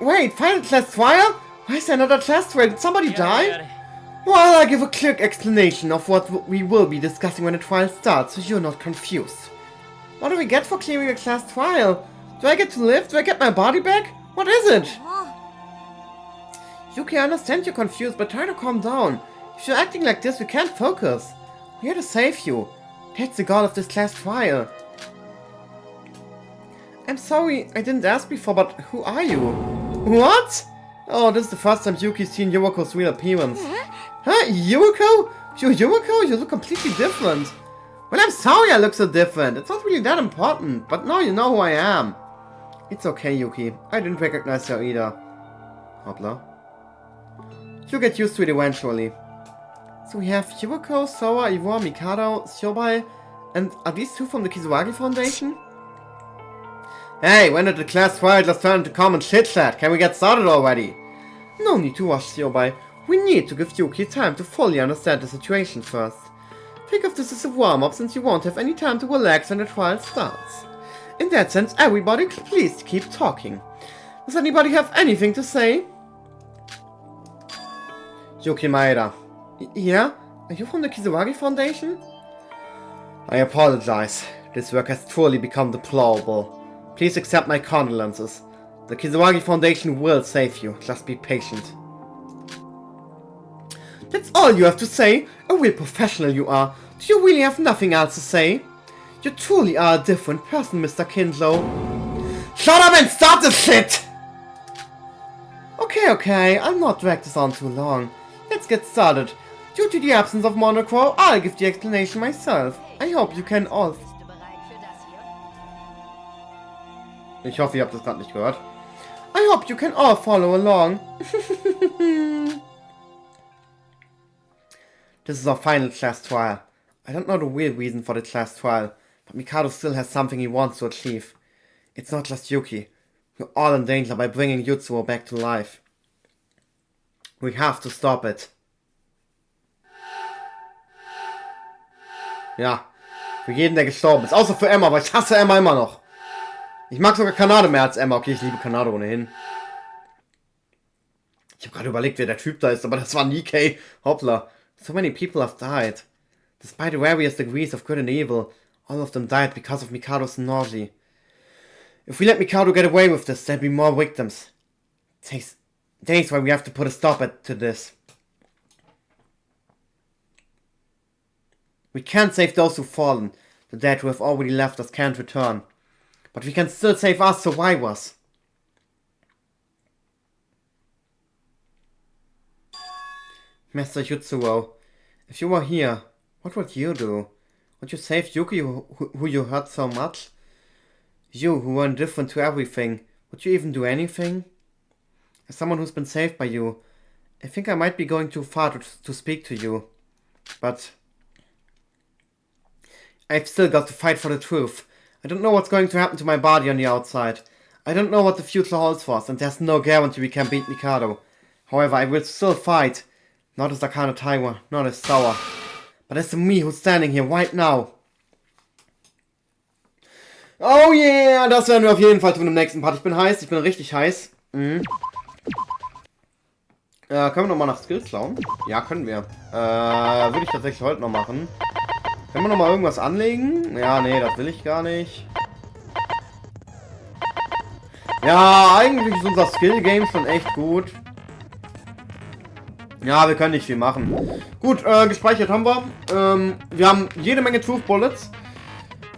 Wait, final class trial? Why is there another class trial? Did somebody die? Well, I'll give a quick explanation of what we will be discussing when the trial starts, so you're not confused. What do we get for clearing a class trial? Do I get to live? Do I get my body back? What is it? Yuki, I understand you're confused, but try to calm down. If you're acting like this, we can't focus. We're here to save you. That's the goal of this class trial. I'm sorry, I didn't ask before, but who are you? What? Oh, this is the first time Yuki's seen Yuako's real appearance. Huh? Yuako? You're Yuako? You look completely different. Well, I'm sorry I look so different. It's not really that important, but now you know who I am. It's okay, Yuki. I didn't recognize you either. Hoppla. You'll get used to it eventually. So we have Yuako, Sora, Iwar, Mikado, Shobai, and are these two from the Kizuagi Foundation? Hey, when did the class trial just turn into common chit-chat? Can we get started already? No need to rush, Shobai. We need to give Yuki time to fully understand the situation first. Think of this as a warm-up since you won't have any time to relax when the trial starts. In that sense, everybody please keep talking. Does anybody have anything to say? Yuki Maeda. Yeah? Are you from the Kizuagi Foundation? I apologize. This work has truly become deplorable. Please accept my condolences. The Kizuagi Foundation will save you. Just be patient. That's all you have to say? A real professional you are. Do you really have nothing else to say? You truly are a different person, Mr. Kinzo. Shut up and stop this shit! Okay, I'll not drag this on too long. Let's get started. Due to the absence of Monocro, I'll give the explanation myself. I hope you can all... Ich hoffe, ihr habt das gerade nicht gehört. I hope you can all follow along. This is our final class trial. I don't know the real reason for the class trial, but Mikado still has something he wants to achieve. It's not just Yuki. We're all in danger by bringing Yutsuo back to life. We have to stop it. Ja, für jeden, der gestorben ist. Außer für Emma, weil ich hasse Emma immer noch. Ich mag sogar Kanade mehr als Emma. Okay, ich liebe Kanade ohnehin. Ich habe gerade überlegt, wer der Typ da ist, aber das war Nikkei. Hoppla. So many people have died. Despite the various degrees of good and evil, all of them died because of Mikado's nausea. If we let Mikado get away with this, there'll be more victims. Days where we have to put a stop to this. We can't save those who've fallen. The dead who have already left us can't return. But we can still save us survivors. Master Jutsuo, if you were here, what would you do? Would you save Yuki, who you hurt so much? You, who were indifferent to everything, would you even do anything? As someone who's been saved by you, I think I might be going too far to speak to you. But I've still got to fight for the truth. I don't know what's going to happen to my body on the outside. I don't know what the future holds for us, and there's no guarantee we can beat Mikado. However, I will still fight. Not as Akane Taiwa, not as Sora, but as the me who's standing here right now. Oh yeah, das werden wir auf jeden Fall tun im nächsten Part. Ich bin heiß, ich bin richtig heiß. Mhm. Können wir nochmal nach Skills schauen? Ja, können wir. Würde ich tatsächlich heute noch machen. Können wir nochmal irgendwas anlegen? Ja, nee, das will ich gar nicht. Ja, eigentlich ist unser Skill-Game schon echt gut. Ja, wir können nicht viel machen. Gut, gespeichert haben wir. Wir haben jede Menge Truth Bullets.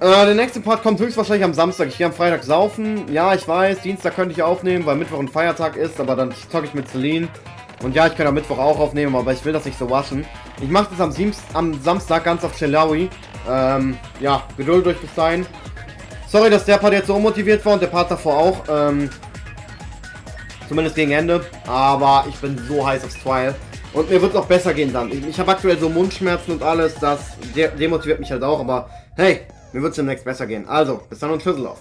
Der nächste Part kommt höchstwahrscheinlich am Samstag. Ich gehe am Freitag saufen. Ja, ich weiß, Dienstag könnte ich aufnehmen, weil Mittwoch ein Feiertag ist, aber dann zocke ich mit Celine. Und ja, ich kann am Mittwoch auch aufnehmen, aber ich will das nicht so waschen. Ich mache das am Samstag ganz auf Chelawi. Ja, Geduld euch bis dahin. Sorry, dass der Part jetzt so unmotiviert war und der Part davor auch. Zumindest gegen Ende. Aber ich bin so heiß aufs Trial. Und mir wird es auch besser gehen dann. Ich habe aktuell so Mundschmerzen und alles. Das demotiviert mich halt auch. Aber hey, mir wird es demnächst besser gehen. Also, bis dann und Tschüssellauf.